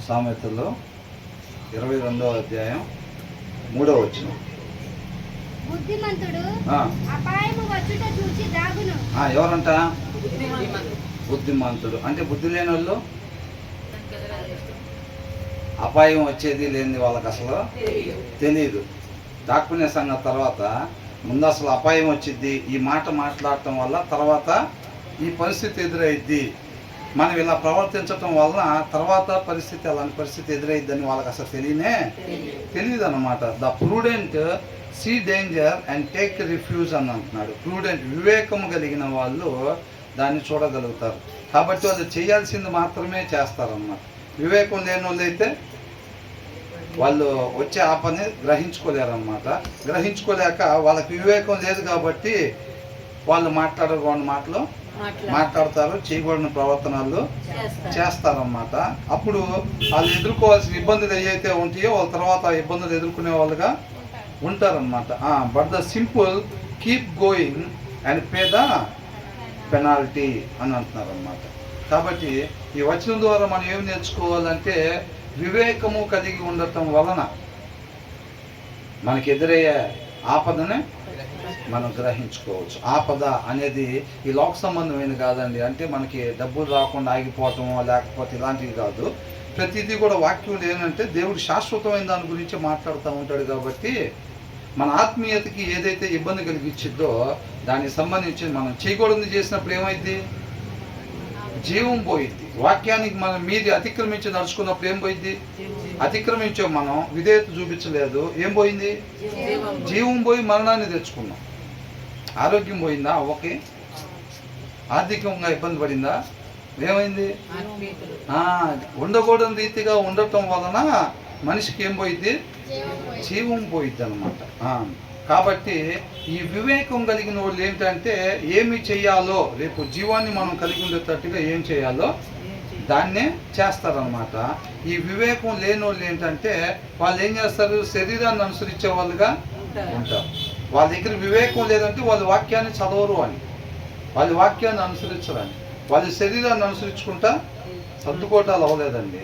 సామెతల్లో 22వ అధ్యాయం 3వ వచనం. బుద్ధిమంతుడు అపాయము వచ్చుట చూచి దాగును. ఎవరంట? బుద్ధిమంతుడు అంటే బుద్ధి లేని వాళ్ళు అపాయం వచ్చేది లేనిది వాళ్ళకి అసలు తెలియదు. దాక్కునే సంగతి తర్వాత ముందు అసలు అపాయం వచ్చింది, ఈ మాట మాట్లాడటం వల్ల తర్వాత ఈ పరిస్థితి ఎదురైద్ది, మనం ఇలా ప్రవర్తించటం వల్ల తర్వాత పరిస్థితి అలాంటి పరిస్థితి ఎదురైద్దని వాళ్ళకి అసలు తెలియదు అన్నమాట. The prudent see danger and take refuge అని అంటున్నాడు. ప్రూడెంట్ వివేకము కలిగిన వాళ్ళు దాన్ని చూడగలుగుతారు. కాబట్టి వాళ్ళు చేయాల్సింది మాత్రమే చేస్తారన్నమాట. వివేకం లేని వాళ్ళు అయితే వాళ్ళు వచ్చే ఆపని గ్రహించుకోలేరన్నమాట. గ్రహించుకోలేక వాళ్ళకి వివేకం లేదు కాబట్టి వాళ్ళు మాట్లాడకూడని మాటలు మాట్లాడతారు, చేయకూడని ప్రవర్తనలు చేస్తారన్నమాట. అప్పుడు వాళ్ళు ఎదుర్కోవాల్సిన ఇబ్బందులు ఏవైతే ఉంటాయో వాళ్ళ తర్వాత ఇబ్బందులు ఎదుర్కొనే వాళ్ళుగా ఉంటారన్నమాట. But the simple keep going and pay the penalty అని అంటున్నారన్నమాట. కాబట్టి ఈ వచనం ద్వారా మనం ఏం నేర్చుకోవాలంటే వివేకము కలిగి ఉండటం వలన మనకి ఎదురయ్యే ఆపదనే మనం గ్రహించుకోవచ్చు. ఆపద అనేది ఈ లోక సంబంధమైన కాదండి. అంటే మనకి డబ్బులు రాకుండా ఆగిపోవటమో లేకపోతే ఇలాంటివి కాదు. ప్రతిదీ కూడా వాక్యం ఏంటంటే దేవుడు శాశ్వతమైన దాని గురించి మాట్లాడుతూ ఉంటాడు. కాబట్టి మన ఆత్మీయతకి ఏదైతే ఇబ్బంది కలిగించిందో దానికి సంబంధించి మనం చేయకూడదు చేసినప్పుడు ఏమైంది? జీవం పోయింది. వాక్యానికి మనం మీది అతిక్రమించి నడుచుకున్నప్పుడు ఏం పోయింది? అతిక్రమించాం, మనం విధేయత చూపించలేదు, ఏం పోయింది? జీవం పోయి మరణాన్ని తెచ్చుకున్నాం. ఆరోగ్యం పోయిందా? ఓకే. ఆర్థికంగా ఇబ్బంది పడిందా? ఏమైంది? ఉండకూడని రీతిగా ఉండటం వలన మనిషికి ఏం పోయింది? జీవం పోయిద్ది అనమాట. కాబట్టి ఈ వివేకం కలిగిన వాళ్ళు ఏంటంటే ఏమి చేయాలో, రేపు జీవాన్ని మనం కలిగి ఉండేటట్టుగా ఏం చేయాలో దాన్నే చేస్తారనమాట. ఈ వివేకం లేని వాళ్ళు ఏంటంటే వాళ్ళు ఏం చేస్తారు? శరీరాన్ని అనుసరించే వాళ్ళుగా ఉంటారు. వాళ్ళ దగ్గర వివేకం లేదంటే వాళ్ళు వాక్యాన్ని చదవరు అని, వాళ్ళ వాక్యాన్ని అనుసరించరని, వాళ్ళ శరీరాన్ని అనుసరించుకుంటా సర్దుకోటాలు అవ్వలేదండి.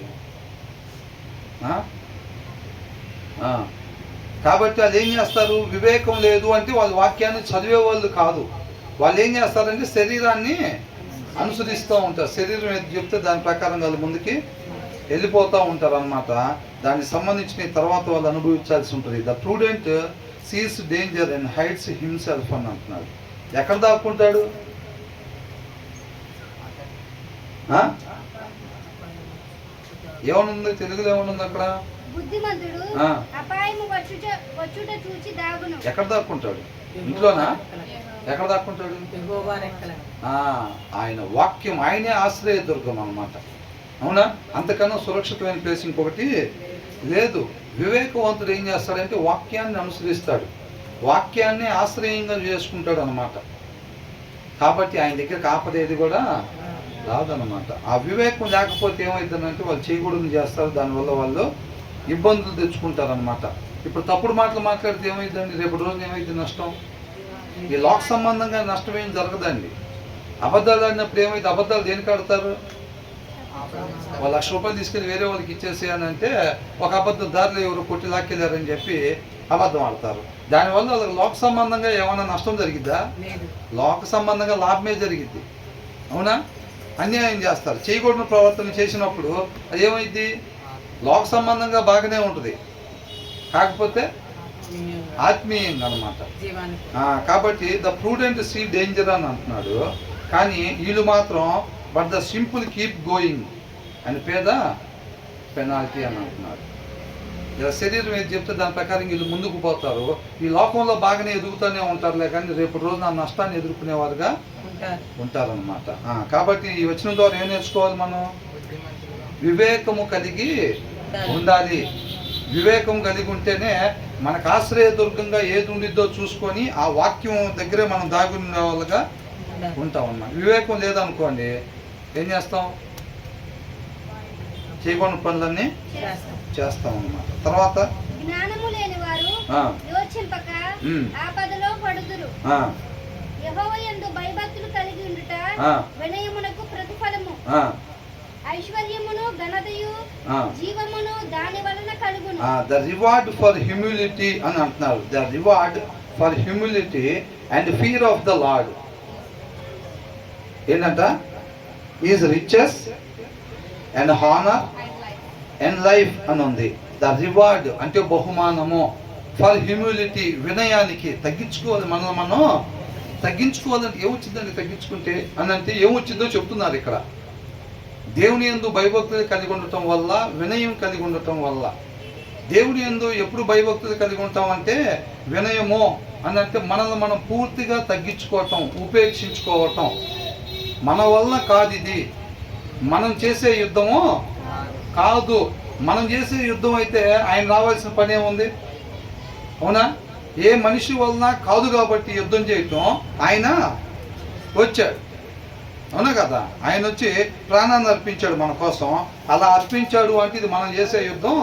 కాబట్టి వాళ్ళు ఏం చేస్తారు? వివేకం లేదు అంటే వాళ్ళు వాక్యాన్ని చదివే వాళ్ళు కాదు. వాళ్ళు ఏం చేస్తారంటే శరీరాన్ని అనుసరిస్తూ ఉంటారు. శరీరం ఏది చెప్తే దాని ప్రకారం వాళ్ళు ముందుకి వెళ్ళిపోతూ ఉంటారు అన్నమాట. దానికి సంబంధించిన తర్వాత వాళ్ళు అనుభవించాల్సి ఉంటుంది. The prudent sees danger and hides himself అని అంటున్నాడు. ఎక్కడ దాక్కుంటాడు? ఏమనుంది తెలుగులో? ఏమనుంది అక్కడ? బుద్ధిమంతుడు అపాయము వచ్చుట చూచి దాగును. ఎక్కడ దాక్కుంటాడు? ఇంట్లోనా? ఎక్కడ దాక్కుంటాడు? ఆయన వాక్యం, ఆయనే ఆశ్రయ దుర్గం అన్నమాట. అవునా? అంతకన్నా సురక్షితమైన ప్లేస్ ఇంకొకటి లేదు. వివేకవంతుడు ఏం చేస్తాడంటే వాక్యాన్ని అనుసరిస్తాడు, వాక్యాన్ని ఆశ్రయంగా చేసుకుంటాడు అన్నమాట. కాబట్టి ఆయన దగ్గరికి ఆపదేది కూడా రాదన్నమాట. ఆ వివేకం లేకపోతే ఏమైందంటే వాళ్ళు చేయకూడదు చేస్తారు, దానివల్ల వాళ్ళు ఇబ్బందులు తెచ్చుకుంటారనమాట. ఇప్పుడు తప్పుడు మాటలు మాట్లాడితే ఏమైందండి? రేపు రోజున ఏమైంది నష్టం? ఈ లోక సంబంధంగా నష్టం ఏం జరగదండి. అబద్ధాలు ఆడినప్పుడు ఏమైంది? అబద్ధాలు దేనికి ఆడతారు? వాళ్ళు ₹1,00,000 తీసుకెళ్ళి వేరే వాళ్ళకి ఇచ్చేసేయనంటే ఒక అబద్ధం దారిలో ఎవరు కొట్టి లాక్కెళ్ళారని చెప్పి అబద్ధం ఆడతారు. దానివల్ల వాళ్ళకి లోక సంబంధంగా ఏమైనా నష్టం జరిగిద్దా? లోక సంబంధంగా లాభమే జరిగిద్ది. అవునా? అన్యాయం చేస్తారు. చేయకూడని ప్రవర్తన చేసినప్పుడు అది ఏమైంది? లోక సంబంధంగా బాగానే ఉంటుంది, కాకపోతే ఆత్మీయంగా అనమాట. కాబట్టి ద ప్రూడెంట్ సీ డేంజర్ అని అంటున్నాడు. కానీ వీళ్ళు మాత్రం but the simple keep going అని పే ద పెనాల్టీ అని అంటున్నాడు. ఇలా శరీరం ఏది చెప్తే దాని ప్రకారం వీళ్ళు ముందుకు పోతారు. ఈ లోకంలో బాగానే ఎదుగుతూనే ఉంటారులే, కానీ రేపు రోజున నష్టాన్ని ఎదుర్కొనేవారుగా ఉంటారనమాట. కాబట్టి ఈ వచనం ద్వారా ఏం నేర్చుకోవాలి మనం? వివేకము కలిగి ఉండాలి. వివేకం కలిగి ఉంటేనే మనకు ఆశ్రయదుర్గంగా ఏది ఉండిద్దో చూసుకొని ఆ వాక్యం దగ్గరే మనం దాగునే వాళ్ళగా ఉంటాం అన్నమాట. వివేకం లేదనుకోండి ఏం చేస్తాం? చేయకూడని పనులన్నీ చేస్తాం అన్నమాట. తర్వాత జ్ఞానము లేని వారు యోచింపక ఆపదలో పడుదురు. యెహోవా యందు భయభక్తులు కలిగి ఉండుట వినయమునకు ప్రతిఫలము. ఐశ్వర్యమును ఘనతయు జీవమును దాని వలన కలుగును. ద రివార్డ్ ఫర్ హ్యూమిలిటీ అని అంటున్నారు. The reward for humility and fear of the Lord ఏంటంట? Is riches and honour and life అని ఉంది. ద రివార్డ్ అంటే బహుమానము, ఫర్ హ్యూమిలిటీ వినయానికి, తగ్గించుకోవాలి, మనం తగ్గించుకోవాలంటే ఏమొచ్చిందండి తగ్గించుకుంటే అని అంటే ఏమొచ్చిందో చెప్తున్నారు ఇక్కడ. దేవుని యందు భయభక్తులు కలిగి ఉండటం వల్ల, వినయం కలిగి ఉండటం వల్ల. దేవుని యందు ఎప్పుడు భయభక్తులు కలిగి ఉంటాం అంటే వినయము అని అంటే మనల్ని మనం పూర్తిగా తగ్గించుకోవటం, ఉపేక్షించుకోవటం. మన వల్ల కాదు ఇది, మనం చేసే యుద్ధము కాదు. మనం చేసే యుద్ధం అయితే ఆయన రావాల్సిన పని ఏముంది? అవునా? ఏ మనిషి వలన కాదు కాబట్టి యుద్ధం చేయటం, ఆయన వచ్చాడు. అవునా కదా? ఆయన వచ్చి ప్రాణాన్ని అర్పించాడు మన కోసం. అలా అర్పించాడు అంటే ఇది మనం చేసే యుద్ధం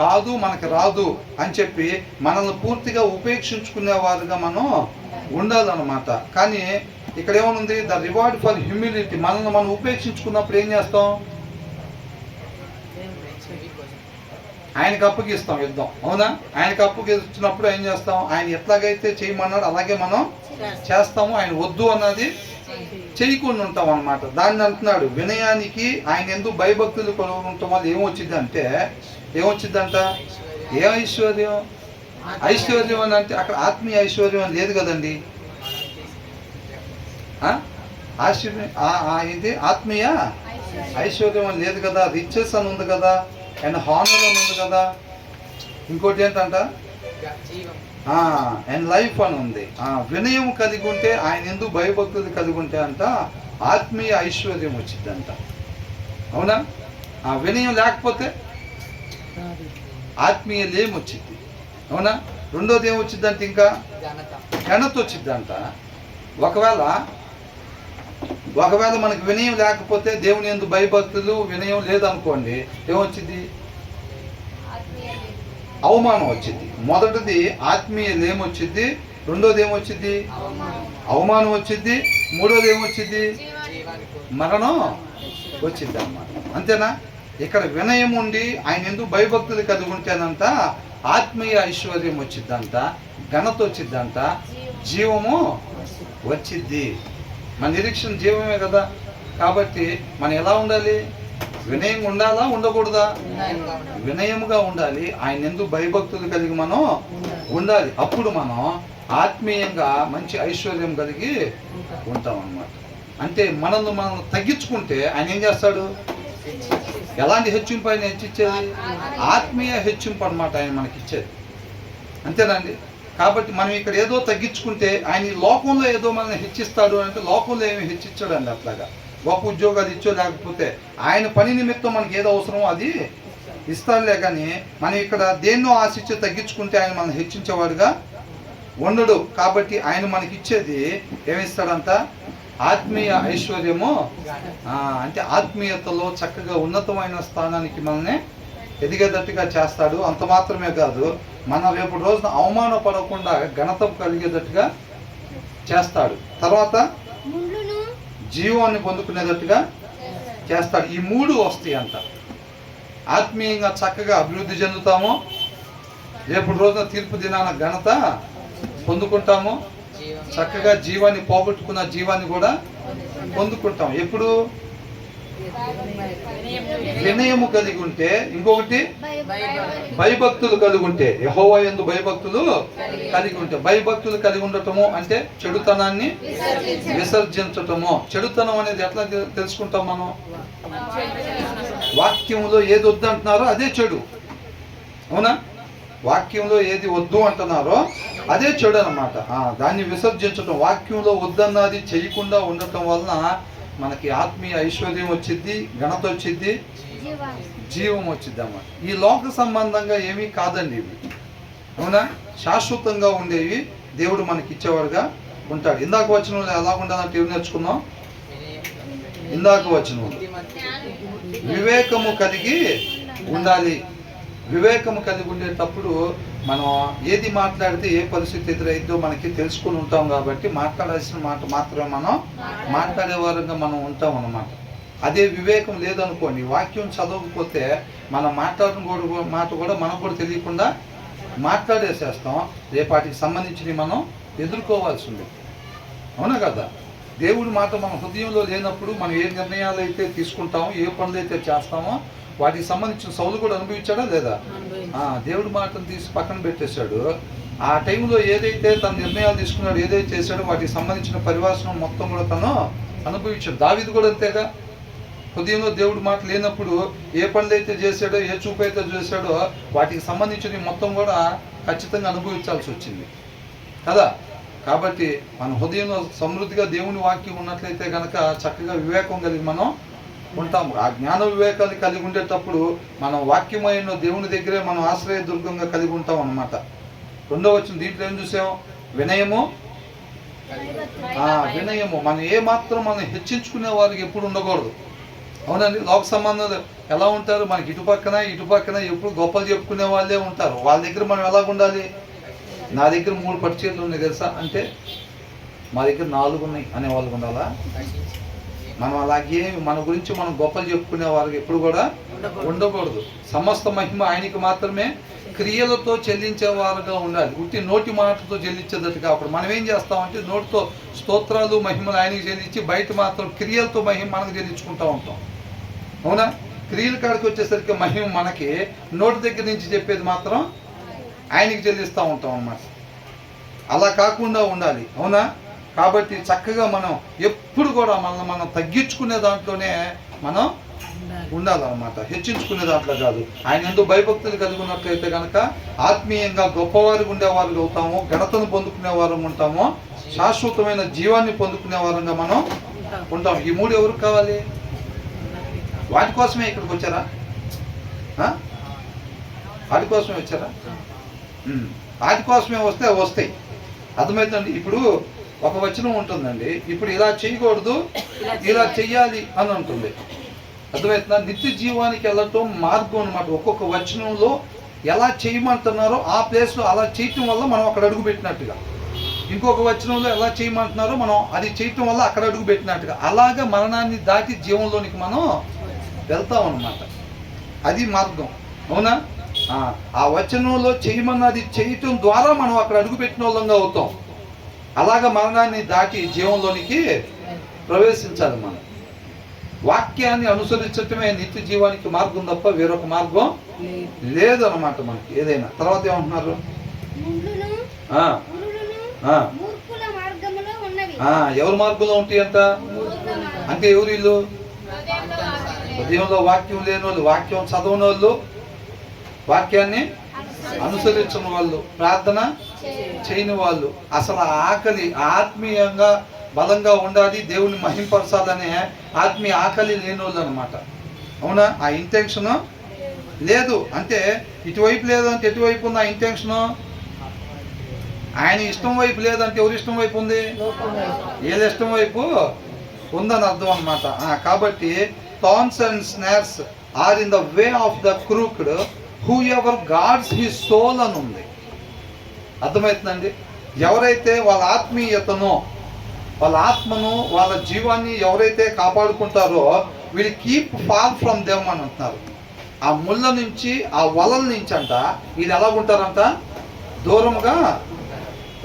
కాదు, మనకి రాదు అని చెప్పి మనల్ని పూర్తిగా ఉపేక్షించుకునేవారుగా మనం ఉండాలన్నమాట. కానీ ఇక్కడ ఏమనుంది? The reward for humility. మనల్ని మనం ఉపేక్షించుకున్నప్పుడు ఏం చేస్తాం? ఆయనకు అప్పగిస్తాం యుద్ధం. అవునా? ఆయనకు అప్పగిచ్చినప్పుడు ఏం చేస్తాం? ఆయన ఎట్లాగైతే చేయమన్నాడు అలాగే మనం చేస్తాము. ఆయన వద్దు అన్నది చేయకుండా ఉంటాం అన్నమాట. దాన్ని అంటున్నాడు వినయానికి, ఆయన ఎందుకు భయభక్తులు కొనుక్కుంటాం వల్ల ఏమొచ్చింది అంటే, ఏమొచ్చిందంట? ఏ ఐశ్వర్యం? ఐశ్వర్యం అని అంటే అక్కడ ఆత్మీయ ఐశ్వర్యం అని లేదు కదండి. ఇది ఆత్మీయ ఐశ్వర్యం అని లేదు కదా. రిచెస్ అని ఉంది కదా, అండ్ హానర్ అని ఉంది కదా. ఇంకోటి ఏంటంట? అండ్ లైఫ్ అని ఉంది. వినయం కలిగి ఉంటే, ఆయన ఎందుకు భయభక్తులు కలిగి ఉంటే అంట ఆత్మీయ ఐశ్వర్యం వచ్చిందంట. అవునా? ఆ వినయం లేకపోతే ఆత్మీయ లేమి వచ్చింది. అవునా? రెండోది ఏమొచ్చిందంటే ఇంకా ఘనత వచ్చిందంట. ఒకవేళ మనకు వినయం లేకపోతే, దేవుని యందు భయభక్తులు వినయం లేదనుకోండి, ఏమొచ్చింది? అవమానం వచ్చింది. మొదటిది ఆత్మీయ లేమొచ్చింది, రెండోది ఏమొచ్చింది? అవమానం వచ్చింది, మూడోది ఏమొచ్చింది? మరణం వచ్చింది అన్నమాట. అంతేనా? ఇక్కడ వినయం ఉండి ఆయన ఎందుకు భయభక్తులు కలిగి ఉంటేనంట ఆత్మీయ ఐశ్వర్యం వచ్చిద్దంట, ఘనత వచ్చిద్దంట, జీవము వచ్చిద్ది. మన నిరీక్షణ జీవమే కదా. కాబట్టి మనం ఎలా ఉండాలి? వినయంగా ఉండాలా, ఉండకూడదా? వినయముగా ఉండాలి. ఆయన ఎందుకు భయభక్తులు కలిగి మనం ఉండాలి. అప్పుడు మనం ఆత్మీయంగా మంచి ఐశ్వర్యం కలిగి ఉంటాం అన్నమాట. అంటే మనల్ని మనం తగ్గించుకుంటే ఆయన ఏం చేస్తాడు? ఎలాంటి హెచ్చింపు ఆయన హెచ్చిచ్చేది? ఆత్మీయ హెచ్చింపు అన్నమాట ఆయన మనకిచ్చేది. అంతేనండి. కాబట్టి మనం ఇక్కడ ఏదో తగ్గించుకుంటే ఆయన ఈ లోకంలో ఏదో మనల్ని హెచ్చిస్తాడు అంటే లోకంలో ఏమి హెచ్చించాడు అండి. అట్లాగా గొప్ప ఉద్యోగాలు ఇచ్చో లేకపోతే ఆయన పని నిమిత్తం మనకి ఏదో అవసరమో అది ఇస్తాడులే. కానీ మనం ఇక్కడ దేన్నో ఆశించి తగ్గించుకుంటే ఆయన మనం హెచ్చించేవాడుగా ఉండడు. కాబట్టి ఆయన మనకి ఇచ్చేది ఏమిస్తాడంట? ఆత్మీయ ఐశ్వర్యము. అంటే ఆత్మీయతలో చక్కగా ఉన్నతమైన స్థానానికి మనల్ని ఎదిగేటట్టుగా చేస్తాడు. అంత మాత్రమే కాదు, మన రేపు రోజున అవమానపడకుండా ఘనత కలిగేటట్టుగా చేస్తాడు. తర్వాత జీవాన్ని పొందుకునేటట్టుగా చేస్తాడు. ఈ మూడు వస్తాయి అంట. ఆత్మీయంగా చక్కగా అభివృద్ధి చెందుతాము, రేపు రోజున తీర్పు దినాన ఘనత పొందుకుంటాము, చక్కగా జీవాన్ని పోగొట్టుకున్న జీవాన్ని కూడా పొందుకుంటాం. ఎప్పుడు? వినయము కలిగి ఉంటే. ఇంకొకటి భయభక్తులు కలిగి ఉంటే. యెహోవా యందు భయభక్తులు కలిగి ఉంటే. భయభక్తులు కలిగి ఉండటము అంటే చెడుతనాన్ని విసర్జించటము. చెడుతనం అనేది ఎట్లా తెలుసుకుంటాం మనం? వాక్యంలో ఏది వద్దు అంటున్నారో అదే చెడు. అవునా? వాక్యంలో ఏది వద్దు అంటున్నారో అదే చెడు అన్నమాట. దాన్ని విసర్జించటం. వాక్యంలో వద్దన్నది చేయకుండా ఉండటం వలన మనకి ఆత్మీయ ఐశ్వర్యం వచ్చింది, ఘనత వచ్చింది, జీవం వచ్చింది అన్నమాట. ఈ లోక సంబంధంగా ఏమీ కాదండి ఇవి. అవునా? శాశ్వతంగా ఉండేవి దేవుడు మనకి ఇచ్చేవాడుగా ఉంటాడు. ఇందాక వచనంలో ఎలా ఉండాలంటే ఏమి నేర్చుకున్నాం? ఇందాక వచనం వివేకము కలిగి ఉండాలి. వివేకము కలిగి ఉండేటప్పుడు మనం ఏది మాట్లాడితే ఏ పరిస్థితి ఎదురైద్దో మనకి తెలుసుకుని ఉంటాం. కాబట్టి మాట్లాడాల్సిన మాట మాత్రమే మనం మాట్లాడేవారుగా మనం ఉంటాం అన్నమాట. అదే వివేకం లేదనుకోండి, వాక్యం చదవకపోతే మనం మాట్లాడిన మాట కూడా మనకు కూడా తెలియకుండా మాట్లాడేసేస్తాం. రేపాటికి సంబంధించినవి మనం ఎదుర్కోవాల్సి ఉంది. అవునా కదా? దేవుడి మాట మన హృదయంలో లేనప్పుడు మనం ఏ నిర్ణయాలు అయితే తీసుకుంటామో, ఏ పనులు అయితే చేస్తామో వాటికి సంబంధించిన సౌలు కూడా అనుభవించాడా లేదా? దేవుడి మాటను తీసి పక్కన పెట్టేశాడు. ఆ టైంలో ఏదైతే తన నిర్ణయాలు తీసుకున్నాడు, ఏదైతే చేశాడో వాటికి సంబంధించిన పరివాసనం మొత్తం కూడా తను అనుభవించాడు. దావీదు కూడా అంతేగా. హృదయంలో దేవుడి మాట లేనప్పుడు ఏ పనులు అయితే చేశాడో, ఏ చూపు అయితే చేశాడో వాటికి సంబంధించిన మొత్తం కూడా ఖచ్చితంగా అనుభవించాల్సి వచ్చింది కదా. కాబట్టి మన హృదయంలో సమృద్ధిగా దేవుని వాక్యం ఉన్నట్లయితే కనుక చక్కగా వివేకం కలిగి మనం ఉంటాము. ఆ జ్ఞాన వివేకాలు కలిగి ఉండేటప్పుడు మనం వాక్యమైన దేవుని దగ్గరే మనం ఆశ్రయ దుర్గంగా కలిగి ఉంటాం అన్నమాట. రెండో వచ్చిన దీంట్లో ఏం చూసాం? వినయము. వినయము. మనం ఏమాత్రం మనం హెచ్చించుకునే వారికి ఎప్పుడు ఉండకూడదు. అవునండి. లోక సంబంధాలు ఎలా ఉంటారు? మనకి ఇటుపక్కన ఎప్పుడు గొప్పలు చెప్పుకునే వాళ్ళే ఉంటారు. వాళ్ళ దగ్గర మనం ఎలా ఉండాలి? నా దగ్గర 3 పట్టుచీరలు ఉన్నాయి తెలుసా అంటే మా దగ్గర 4 ఉన్నాయి అనే వాళ్ళు ఉండాలా? మనం అలాగే మన గురించి మనం గొప్పలు చెప్పుకునే వారికి ఎప్పుడు కూడా ఉండకూడదు. సమస్త మహిమ ఆయనకి మాత్రమే, క్రియలతో చెల్లించేవారుగా ఉండాలి. ఉట్టి నోటి మాటతో చెల్లించేదట్టు కాకుండా మనం ఏం చేస్తామంటే నోటితో స్తోత్రాలు మహిమలు ఆయనకి చెల్లించి బయట మాత్రం క్రియలతో మహిమ మనకు చెల్లించుకుంటూ ఉంటాం. అవునా? క్రియల కాడికి వచ్చేసరికి మహిమ మనకి, నోటి దగ్గర నుంచి చెప్పేది మాత్రం ఆయనకి చెల్లిస్తూ ఉంటాం అన్నమాట. అలా కాకుండా ఉండాలి. అవునా? కాబట్టి చక్కగా మనం ఎప్పుడు కూడా మనం తగ్గించుకునే దాంట్లోనే మనం ఉండాలన్నమాట, హెచ్చించుకునే దాంట్లో కాదు. ఆయన ఎంతో భయభక్తులు కలిగి ఉన్నట్లయితే కనుక ఆత్మీయంగా గొప్పవారికి ఉండేవారు అవుతాము, ఘనతను పొందుకునే వారం ఉంటాము, శాశ్వతమైన జీవాన్ని పొందుకునే వారంగా మనం ఉంటాం. ఈ 3 ఎవరికి కావాలి? వాటి కోసమే ఇక్కడికి వచ్చారా? వాటి కోసమే వచ్చారా? వాటి కోసమే వస్తే వస్తాయి. అర్థమవుతుందండి. ఇప్పుడు ఒక వచనం ఉంటుందండి, ఇప్పుడు ఇలా చేయకూడదు ఇలా చెయ్యాలి అని ఉంటుంది. అర్థమవుతుందా? నిత్య జీవానికి వెళ్ళటం మార్గం అనమాట. ఒక్కొక్క వచనంలో ఎలా చేయమంటున్నారో ఆ ప్లేస్లో అలా చేయటం వల్ల మనం అక్కడ అడుగు పెట్టినట్టుగా, ఇంకొక వచనంలో ఎలా చేయమంటున్నారో మనం అది చేయటం వల్ల అక్కడ అడుగు పెట్టినట్టుగా, అలాగా మరణాన్ని దాటి జీవంలోనికి మనం వెళ్తాం అన్నమాట. అది మార్గం. అవునా? ఆ వచనంలో చేయమన్నది చేయటం ద్వారా మనం అక్కడ అడుగు పెట్టిన వాళ్ళంగా అవుతాం. అలాగ మరణాన్ని దాటి జీవంలోనికి ప్రవేశించాలి. మనం వాక్యాన్ని అనుసరించటమే నిత్య జీవానికి మార్గం తప్ప వేరొక మార్గం లేదన్నమాట మనకి ఏదైనా. తర్వాత ఏమంటున్నారు? ఎవరి మార్గంలో ఉంటాయి అంట అంటే ఎవరు వీళ్ళు? హృదయంలో వాక్యం లేని వాళ్ళు, వాక్యం చదవని వాళ్ళు, వాక్యాన్ని అనుసరించిన వాళ్ళు, ప్రార్థన చేయని వాళ్ళు, అసలు ఆకలి ఆత్మీయంగా బలంగా ఉండాలి, దేవుని మహింపరచాలనే ఆత్మీయ ఆకలి లేని వాళ్ళు అనమాట. అవునా? ఆ ఇంటెన్షన్ లేదు అంటే ఇటువైపు లేదంటే ఎటువైపు ఉంది ఆ ఇంటెన్షను? ఆయన ఇష్టం వైపు లేదంటే ఎవరి ఇష్టం వైపు ఉంది? ఏది ఇష్టం వైపు ఉందని అర్థం అనమాట. కాబట్టి thorns and snares are in the way of the crooked whoever guards his soul అని ఉంది. అర్థమవుతుందండి. ఎవరైతే వాళ్ళ ఆత్మీయతను, వాళ్ళ ఆత్మను, వాళ్ళ జీవాన్ని ఎవరైతే కాపాడుకుంటారో వీళ్ళు కీప్ ఫార్ ఫ్రమ్ దెమ్ అని అంటున్నారు. ఆ ముళ్ళ నుంచి, ఆ వలల నుంచి అంట వీళ్ళు ఎలా ఉంటారంట? దూరంగా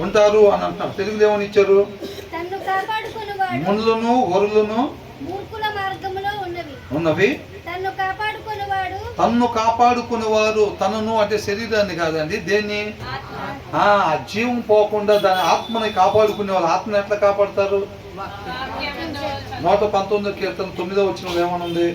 ఉంటారు అని అంటున్నారు. తెలుగులో ఏమని ఇచ్చారు? ముళ్ళను వరులను ఉన్నవి తన్ను కాపాడుకునేవారు. తనను అంటే శరీరాన్ని కాదండి, దేన్ని? జీవం పోకుండా దాని ఆత్మని కాపాడుకునే వాళ్ళు. ఆత్మని ఎట్లా కాపాడుతారు? 119 కీర్తన 9వ వచనంలో ఏమనుంది?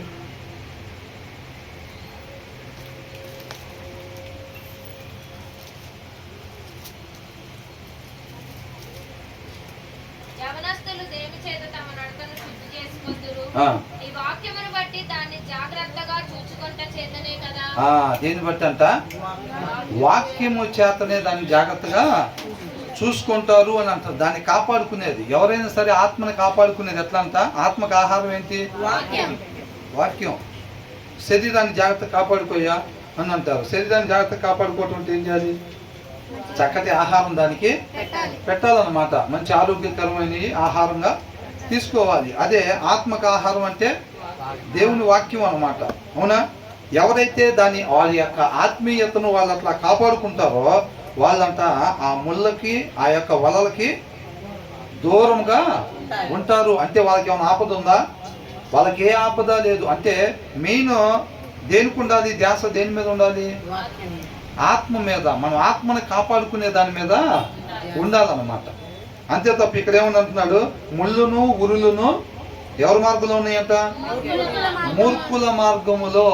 దేని బట్టి అంట? వాక్యము చేతనే దాన్ని జాగ్రత్తగా చూసుకుంటారు అని అంటారు. దాన్ని కాపాడుకునేది ఎవరైనా సరే, ఆత్మని కాపాడుకునేది ఎట్లా అంట? ఆత్మకు ఆహారం ఏంటి? వాక్యం. శరీరాన్ని జాగ్రత్తగా కాపాడుకోయా అని అంటారు. శరీరాన్ని జాగ్రత్తగా కాపాడుకోవటం అంటే ఏం చేయాలి? చక్కటి ఆహారం దానికి పెట్టాలన్నమాట. మంచి ఆరోగ్యకరమైన ఆహారంగా తీసుకోవాలి. అదే ఆత్మకు ఆహారం అంటే దేవుని వాక్యం అన్నమాట. అవునా? ఎవరైతే దాని వాళ్ళ యొక్క ఆత్మీయతను వాళ్ళు అట్లా కాపాడుకుంటారో వాళ్ళంట ఆ ముళ్ళకి ఆ యొక్క వలలకి దూరంగా ఉంటారు. అంటే వాళ్ళకి ఏమైనా ఆపద ఉందా? వాళ్ళకి ఏ ఆపద లేదు. అంటే మెయిన్ దేనికి ఉండాలి ధ్యాస? దేని మీద ఉండాలి? ఆత్మ మీద. మనం ఆత్మని కాపాడుకునే దాని మీద ఉండాలన్నమాట. అంతే తప్ప ఇక్కడ ఏమని ముళ్ళును ఉరులును ఎవరి మార్గంలో ఉన్నాయంట? మూర్ఖుల మార్గములో.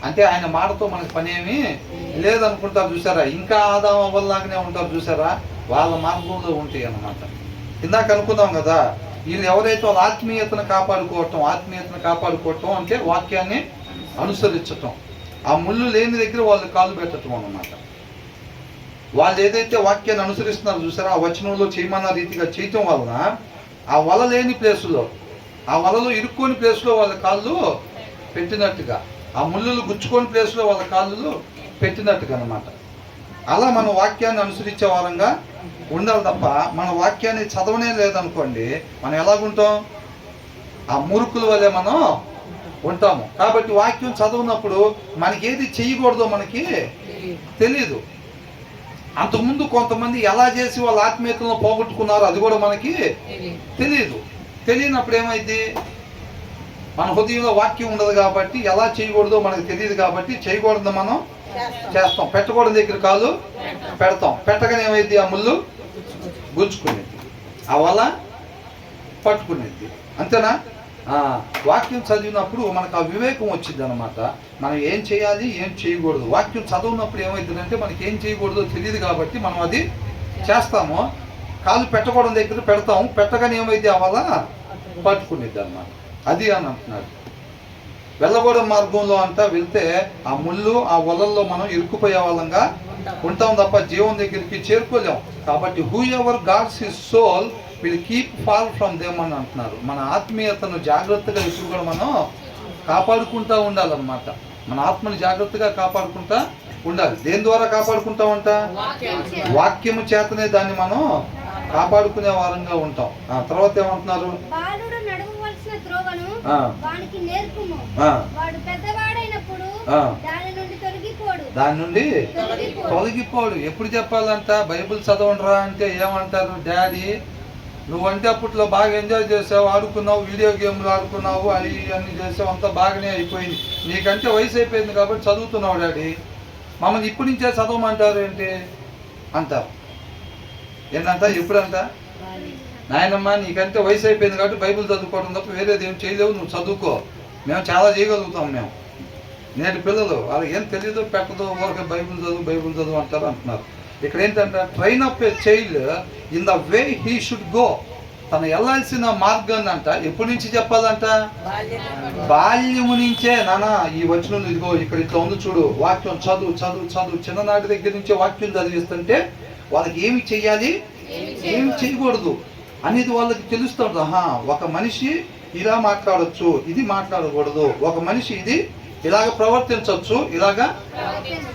అంటే ఆయన మాటతో మనకి పని ఏమి లేదనుకుంటారు చూసారా? ఇంకా ఆదాం అవ్వలాగానే ఉంటారు చూసారా? వాళ్ళ మార్గంలో ఉంటాయి అన్నమాట. ఇందాక అనుకున్నాం కదా, వీళ్ళు ఎవరైతే వాళ్ళ ఆత్మీయతను కాపాడుకోవటం అంటే వాక్యాన్ని అనుసరించటం. ఆ ముళ్ళు లేని దగ్గర వాళ్ళు కాళ్ళు పెట్టడం అన్నమాట. వాళ్ళు ఏదైతే వాక్యాన్ని అనుసరిస్తున్నారో చూసారా, ఆ వచనంలో చేయమన్న రీతిగా చేయటం వలన ఆ వల లేని ప్లేసులో, ఆ వలలో ఇరుక్కోని ప్లేస్లో వాళ్ళ కాళ్ళు పెట్టినట్టుగా, ఆ ముళ్ళులు గుచ్చుకోని ప్లేస్లో వాళ్ళ కాళ్ళు పెట్టినట్టుగా అన్నమాట. అలా మనం వాక్యాన్ని అనుసరించే వారంగా ఉండాలి తప్ప మన వాక్యాన్ని చదవనే లేదనుకోండి, మనం ఎలాగుంటాం? ఆ మూర్ఖుల వల్లే మనం ఉంటాము. కాబట్టి వాక్యం చదవనప్పుడు మనకి ఏది చేయకూడదో మనకి తెలియదు. అంతకుముందు కొంతమంది ఎలా చేసి వాళ్ళ ఆత్మీయతలను పోగొట్టుకున్నారో అది కూడా మనకి తెలియదు. తెలియనప్పుడు ఏమైంది? మన హృదయంలో వాక్యం ఉండదు కాబట్టి ఎలా చేయకూడదో మనకు తెలియదు. కాబట్టి చేయకూడదు మనం చేస్తాం, పెట్టకూడదు దగ్గర కాలు పెడతాం. పెట్టగానే ఏమైంది? ఆ ముళ్ళు గుంజుకునేది, ఆ వల్ల పట్టుకునేది. అంతేనా? వాక్యం చదివినప్పుడు మనకు ఆ వివేకం వచ్చింది అనమాట. మనం ఏం చేయాలి ఏం చేయకూడదు. వాక్యం చదివినప్పుడు ఏమవుతుందంటే మనకి ఏం చేయకూడదో తెలియదు కాబట్టి మనం అది చేస్తాము. కాలు పెట్టకూడదు దగ్గర పెడతాము, పెట్టగానే ఏమైంది? ఆ వల్ల పట్టుకునేది అన్నమాట. అది అని అంటున్నాడు. వెళ్ళకూడని మార్గంలో అంతా వెళ్తే ఆ ముళ్ళు ఆ వలల్లో మనం ఇరుక్కుపోయే వాళ్ళంగా ఉంటాం తప్ప జీవం దగ్గరికి చేరుకోలేం. కాబట్టి whoever guards his soul will keep far from them అని అంటున్నారు. మన ఆత్మీయతను జాగ్రత్తగా ఇప్పుడు కూడా మనం కాపాడుకుంటూ ఉండాలన్నమాట. మన ఆత్మని జాగ్రత్తగా కాపాడుకుంటా ఉండాలి. దేని ద్వారా కాపాడుకుంటామంట? వాక్యము చేతనే దాన్ని మనం కాపాడుకునే వారంగా ఉంటాం. తర్వాత ఏమంటున్నారు? దాని నుండి తొలగిపోడు. ఎప్పుడు చెప్పాలంట? బైబిల్ చదవండిరా అంటే ఏమంటారు? డాడీ నువ్వంటే అప్పట్లో బాగా ఎంజాయ్ చేసావు, ఆడుకున్నావు, వీడియో గేమ్లు ఆడుకున్నావు, అవి అన్నీ చేసావు, అంతా బాగానే అయిపోయింది, నీకంటే వయసు అయిపోయింది కాబట్టి చదువుతున్నావు డాడీ, మమ్మల్ని ఇప్పటి నుంచే చదవమంటారు ఏంటి అంటారు. ఏంటంట? ఎప్పుడంట? నాయనమ్మ నీకంటే వయసు అయిపోయింది కాబట్టి బైబిల్ చదువుకోవడం తప్ప వేరేది ఏం చేయలేవు, నువ్వు చదువుకో, మేము చాలా చేయగలుగుతాం. మేము నేటి పిల్లలు వాళ్ళకి ఏం తెలియదు, పెట్టదు, ఊరికే బైబిల్ చదువు అంటారు అంటున్నారు. ఇక్కడ ఏంటంటే train up a child in the way he should go. తను వెళ్ళాల్సిన మార్గాన్ని అంట ఎప్పటి నుంచి చెప్పాలంట? బాల్యము నుంచే. నానా ఈ వచనం ఇదిగో ఇక్కడ ఇట్లా ఉంది చూడు, వాక్యం చదువు. చిన్ననాటి దగ్గర నుంచే వాక్యం చదివిస్తుంటే వాళ్ళకి ఏమి చెయ్యాలి ఏమి చేయకూడదు అనేది వాళ్ళకి తెలుస్తుంది. ఒక మనిషి ఇలా మాట్లాడచ్చు, ఇది మాట్లాడకూడదు, ఒక మనిషి ఇది ఇలాగ ప్రవర్తించవచ్చు, ఇలాగా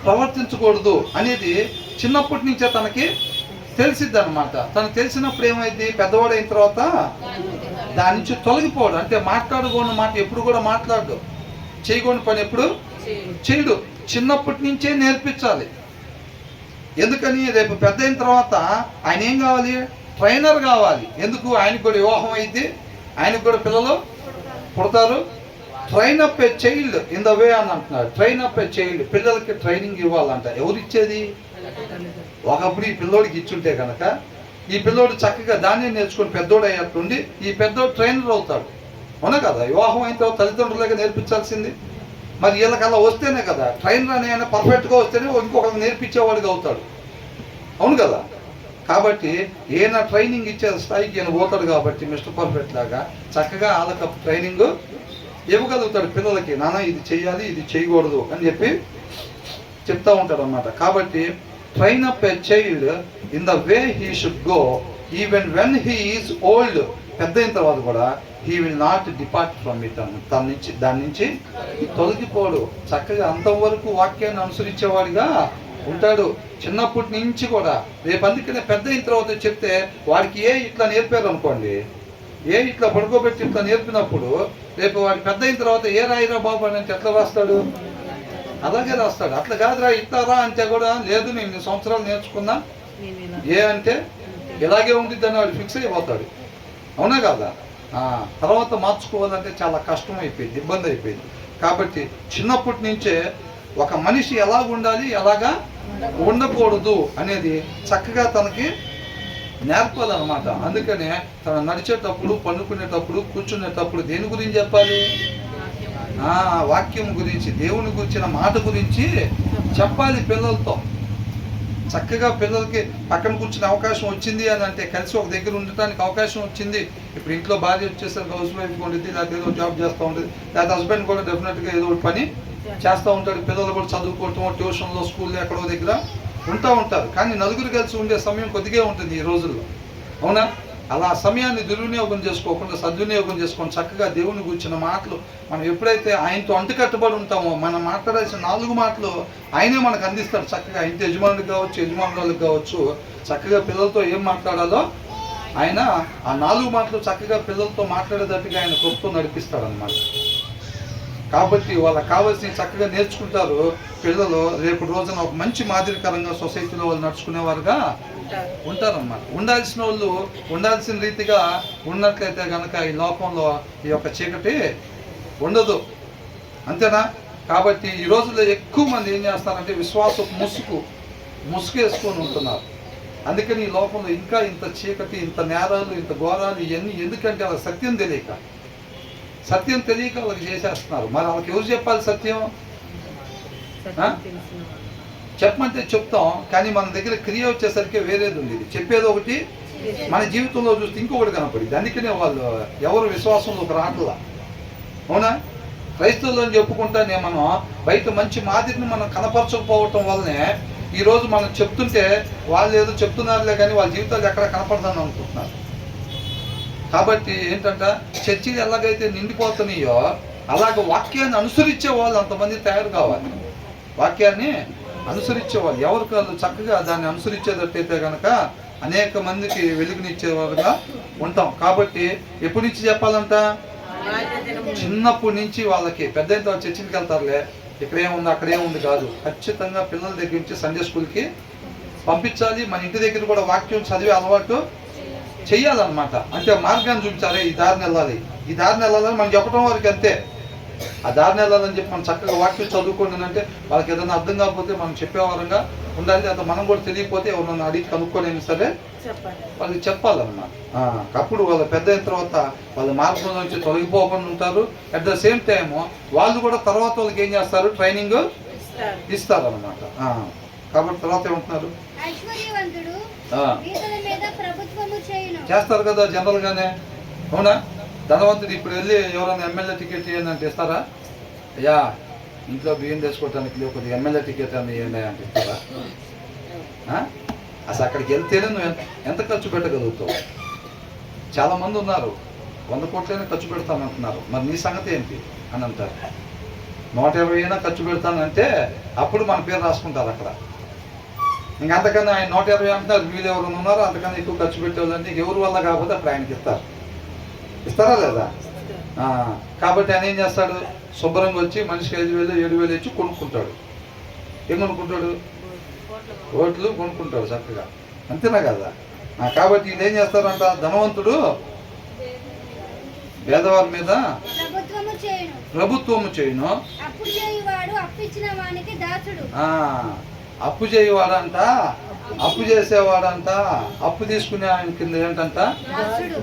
ప్రవర్తించకూడదు అనేది చిన్నప్పటి నుంచే తనకి తెలిసిద్ది అనమాట. తనకు తెలిసినప్పుడు ఏమైంది? పెద్దవాడైన తర్వాత దాని నుంచి తొలగిపోవడం. అంటే మాట్లాడకూడని మాట ఎప్పుడు కూడా మాట్లాడు, చేయకూడని పని ఎప్పుడు చేయడు. చిన్నప్పటి నుంచే నేర్పించాలి. ఎందుకని? రేపు పెద్ద అయిన తర్వాత ఆయన ఏం కావాలి? ట్రైనర్ కావాలి. ఎందుకు? ఆయనకు కూడా వివాహం అయింది, ఆయనకు కూడా పిల్లలు పుడతారు. Train up a child in the వే అని అంటున్నారు. ట్రైన్ అప్ ఏ చైల్డ్, పిల్లలకి ట్రైనింగ్ ఇవ్వాలంట. ఎవరు ఇచ్చేది? ఒకప్పుడు ఈ పిల్లోడికి ఇచ్చుంటే కనుక ఈ పిల్లోడు చక్కగా దాన్ని నేర్చుకుని పెద్దోడు అయ్యేట్టుండి ఈ పెద్దోడు ట్రైనర్ అవుతాడు. అవునా కదా? వివాహం అయిన తర్వాత తల్లిదండ్రులుగా నేర్పించాల్సింది. మరి వీళ్ళకి అలా వస్తేనే కదా ట్రైనర్ అని ఆయన పర్ఫెక్ట్గా వస్తేనే ఇంకొకరికి నేర్పించేవాడిగా అవుతాడు. అవును కదా? కాబట్టి ఈయన ట్రైనింగ్ ఇచ్చే స్థాయికి ఈయన పోతాడు కాబట్టి మిస్టర్ పర్ఫెక్ట్ లాగా చక్కగా వాళ్ళకి ట్రైనింగ్ ఇవ్వగలుగుతాడు పిల్లలకి. నాన్న ఇది చెయ్యాలి, ఇది చేయకూడదు అని చెప్పి చెప్తా ఉంటాడు అన్నమాట. కాబట్టి train up a child in the way he should go even when he is old. పెద్ద అయిన తర్వాత కూడా he will not depart from it. దాని నుంచి తొలగిపోడు. చక్కగా అంతవరకు వాక్యాన్ని అనుసరించేవాడిగా ఉంటాడు చిన్నప్పటి నుంచి కూడా. రేపు అందుకనే పెద్ద అయిన తర్వాత చెప్తే వాడికి ఇట్లా నేర్పారు అనుకోండి, ఇట్లా పడుకోబెట్టి ఇట్లా నేర్పినప్పుడు రేపు వాడు పెద్ద అయిన తర్వాత ఏ రాయిరా బాబు అని అంటే ఎట్లా రాస్తాడు? అలాగే రాస్తాడు. అట్లా కాదురా ఇట్లా రా అంటే కూడా లేదు, నేను 2 సంవత్సరాలు నేర్చుకున్నా, ఏ అంటే ఇలాగే ఉండిద్దని వాడు ఫిక్స్ అయిపోతాడు. అవునా కదా? తర్వాత మార్చుకోవాలంటే చాలా కష్టం అయిపోయింది, ఇబ్బంది అయిపోయింది. కాబట్టి చిన్నప్పటి నుంచే ఒక మనిషి ఎలా ఉండాలి, ఎలాగా ఉండకూడదు అనేది చక్కగా తనకి నేర్పాలన్నమాట. అందుకనే తను నడిచేటప్పుడు, పండుకునేటప్పుడు, కూర్చునేటప్పుడు దేని గురించి చెప్పాలి? వాక్యం గురించి, దేవుని గురించిన మాట గురించి చెప్పాలి పిల్లలతో. చక్కగా పిల్లలకి పక్కన కూర్చునే అవకాశం వచ్చింది అని అంటే, కలిసి ఒక దగ్గర ఉండటానికి అవకాశం వచ్చింది. ఇప్పుడు ఇంట్లో భార్య వచ్చేసరికి హౌస్ వైఫ్గా ఉంటుంది, లేకపోతే ఏదో జాబ్ చేస్తూ ఉంటుంది, లేకపోతే హస్బెండ్ కూడా డెఫినెట్గా ఏదో ఒకటి పని చేస్తూ ఉంటాడు. పిల్లలు కూడా చదువుకోవటం, ట్యూషన్లో, స్కూల్లో ఎక్కడో దగ్గర ఉంటారు. కానీ నలుగురు కలిసి ఉండే సమయం కొద్దిగా ఉంటుంది ఈ రోజుల్లో. అవునా? అలా సమయాన్ని దుర్వినియోగం చేసుకోకుండా సద్వినియోగం చేసుకొని చక్కగా దేవుని గురించిన మాటలు మనం ఎప్పుడైతే ఆయనతో అంటుకట్టుబడి ఉంటామో, మనం మాట్లాడాల్సిన 4 మాటలు ఆయనే మనకు అందిస్తాడు చక్కగా. ఇంటి యజమానులకు కావచ్చు, యజమానులకు కావచ్చు, చక్కగా పిల్లలతో ఏం మాట్లాడాలో ఆయన ఆ 4 మాటలు చక్కగా పిల్లలతో మాట్లాడేటట్టుగా ఆయన కృపతో నడిపిస్తాడు అన్నమాట. కాబట్టి వాళ్ళకి కావాల్సిన చక్కగా నేర్చుకుంటారు పిల్లలు. రేపు రోజున ఒక మంచి మాదిరికరంగా సొసైటీలో వాళ్ళు నడుచుకునేవారుగా ఉంటారన్నమాట. ఉండాల్సిన వాళ్ళు ఉండాల్సిన రీతిగా ఉన్నట్లయితే కనుక ఈ లోకంలో ఈ యొక్క చీకటి ఉండదు. అంతేనా? కాబట్టి ఈ రోజుల్లో ఎక్కువ మంది ఏం చేస్తారంటే విశ్వాసపు ముసుగు వేసుకొని ఉంటున్నారు. అందుకని ఈ లోకంలో ఇంకా ఇంత చీకటి, ఇంత నేరాలు, ఇంత ఘోరాలు ఇవన్నీ ఎందుకంటే వాళ్ళకి సత్యం తెలియక వాళ్ళకి చేసేస్తున్నారు. మరి వాళ్ళకి ఎవరు చెప్పాలి సత్యం? చెప్పమంటే చెప్తాం, కానీ మన దగ్గర క్రియ వచ్చేసరికి వేరేది ఉంది. చెప్పేది ఒకటి, మన జీవితంలో చూస్తే ఇంకొకటి కనపడింది. అందుకనే వాళ్ళు ఎవరు విశ్వాసంలోకి రాట్లా. అవునా? క్రైస్తవులు అని చెప్పుకుంటానే మనం బయట మంచి మాదిరిని మనం కనపరచకపోవటం వల్లనే ఈరోజు మనం చెప్తుంటే వాళ్ళు ఏదో చెప్తున్నారులే కానీ వాళ్ళ జీవితాలు ఎక్కడ కనపడదని అనుకుంటున్నారు. కాబట్టి ఏంటంటే చర్చిలు ఎలాగైతే నిండిపోతున్నాయో అలాగ వాక్యాన్ని అనుసరించే వాళ్ళు అంతమంది తయారు కావాలి. వాక్యాన్ని అనుసరించేవాళ్ళు ఎవరికి వాళ్ళు చక్కగా దాన్ని అనుసరించేటట్టయితే కనుక అనేక మందికి వెలుగునిచ్చేవారుగా ఉంటాం. కాబట్టి ఎప్పటి నుంచి చెప్పాలంట? చిన్నప్పటి నుంచి వాళ్ళకి. పెద్ద అయిన తర్వాత చర్చికి వెళ్తారులే, ఇక్కడేముంది అక్కడేముంది కాదు. ఖచ్చితంగా పిల్లల దగ్గర నుంచి సండే స్కూల్కి పంపించాలి. మన ఇంటి దగ్గర కూడా వాక్యం చదివే అలవాటు చెయ్యాలన్నమాట. అంటే మార్గాన్ని చూపించాలి, ఈ దారిని వెళ్ళాలని మనం చెప్పడం వరకు అంతే. ఆ దారిని వెళ్ళాలని చెప్పి మనం చక్కగా వాక్యం చదువుకోండి అంటే వాళ్ళకి ఏదైనా అర్థం కాకపోతే మనం చెప్పేవారంగా ఉండాలి. అంత మనం కూడా తెలియకపోతే ఎవరన్నా అడిగి కనుక్కొని సరే వాళ్ళకి చెప్పాలన్నమాట. అప్పుడు వాళ్ళు పెద్ద అయిన తర్వాత వాళ్ళ మార్గం నుంచి తొలగిపోకుండా ఉంటారు. అట్ ద సేమ్ టైమ్ వాళ్ళు కూడా తర్వాత వాళ్ళకి ఏం చేస్తారు? ట్రైనింగ్ ఇస్తారన్నమాట. కాబట్టి తర్వాత ఏమంటున్నారు? చేస్తారు కదా జనరల్గానే. అవునా? ధనవంతుడు ఇప్పుడు వెళ్ళి ఎవరైనా ఎమ్మెల్యే టికెట్ ఇవ్వండి అంటే ఇస్తారా? అయ్యా ఇంట్లో బియ్యం తెచ్చుకోవటానికి కొద్దిగా ఎమ్మెల్యే టికెట్ అని ఇవ్వండి అంటే ఇస్తారా? అసలు అక్కడికి వెళ్తేనే నువ్వు ఎంత ఖర్చు పెట్టగలుగుతావు? చాలామంది ఉన్నారు 100 కోట్లైనా ఖర్చు పెడతానంటున్నారు. మరి నీ సంగతి ఏంటి అని అంటారు. 120 అయినా ఖర్చు పెడతానంటే అప్పుడు మన పేరు రాసుకుంటారు అక్కడ. ఇంకంతకన్నా ఆయన 120 అంటున్నారు, వీళ్ళు ఎవరైనా ఉన్నారో అంతకన్నా ఎక్కువ ఖర్చు పెట్టేవాళ్ళంటే ఎవరి వల్ల కాకపోతే అప్పుడు ఆయనకి ఇస్తారా లేదా? కాబట్టి ఆయన ఏం చేస్తాడు? శుభ్రంగా వచ్చి మనిషికి 5,000 7,000 ఇచ్చి కొనుక్కుంటాడు. ఏం కొనుక్కుంటాడు? ఓట్లు కొనుక్కుంటాడు చక్కగా. అంతేనా కదా? కాబట్టి వీళ్ళు ఏం చేస్తారంట? ధనవంతుడు పేదవారి మీద ప్రభుత్వము చేయును, అప్పు చేయవాడంట, అప్పు చేసేవాడంట, అప్పు తీసుకునే ఆయన కింద ఏంటంట?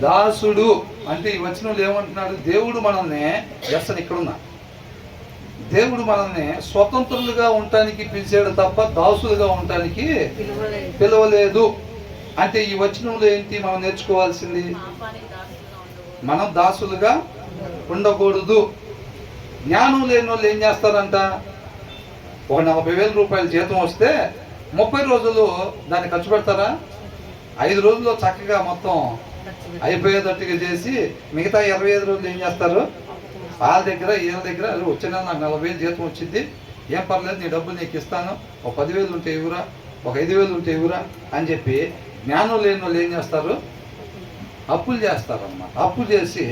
దాసుడు. అంటే ఈ వచనంలో ఏమంటున్నాడు? దేవుడు మనల్ని ఇక్కడున్నా దేవుడు మనల్ని స్వతంత్రులుగా ఉండటానికి పిలిచాడు తప్ప దాసులుగా ఉండటానికి పిలవలేదు. అంటే ఈ వచనంలో ఏంటి మనం నేర్చుకోవాల్సింది? మనం దాసులుగా ఉండకూడదు. జ్ఞానం లేని వాళ్ళు ఏం చేస్తారంట? ఒక 40,000 రూపాయల జీతం వస్తే 30 రోజులు దాన్ని ఖర్చు పెడతారా? 5 రోజుల్లో చక్కగా మొత్తం అయిపోయేటట్టుగా చేసి మిగతా 25 రోజులు ఏం చేస్తారు? వాళ్ళ దగ్గర వీళ్ళ దగ్గర వచ్చిన నాకు 40,000 జీతం వచ్చింది, ఏం పర్లేదు, నీ డబ్బులు నీకు ఇస్తాను, ఒక 10,000 ఉంటే ఇవ్వరా, ఒక 5,000 ఉంటే ఇవ్వరా అని చెప్పి జ్ఞానం లేని వాళ్ళు ఏం చేస్తారు? అప్పులు చేస్తారన్నమాట. అప్పు చేసి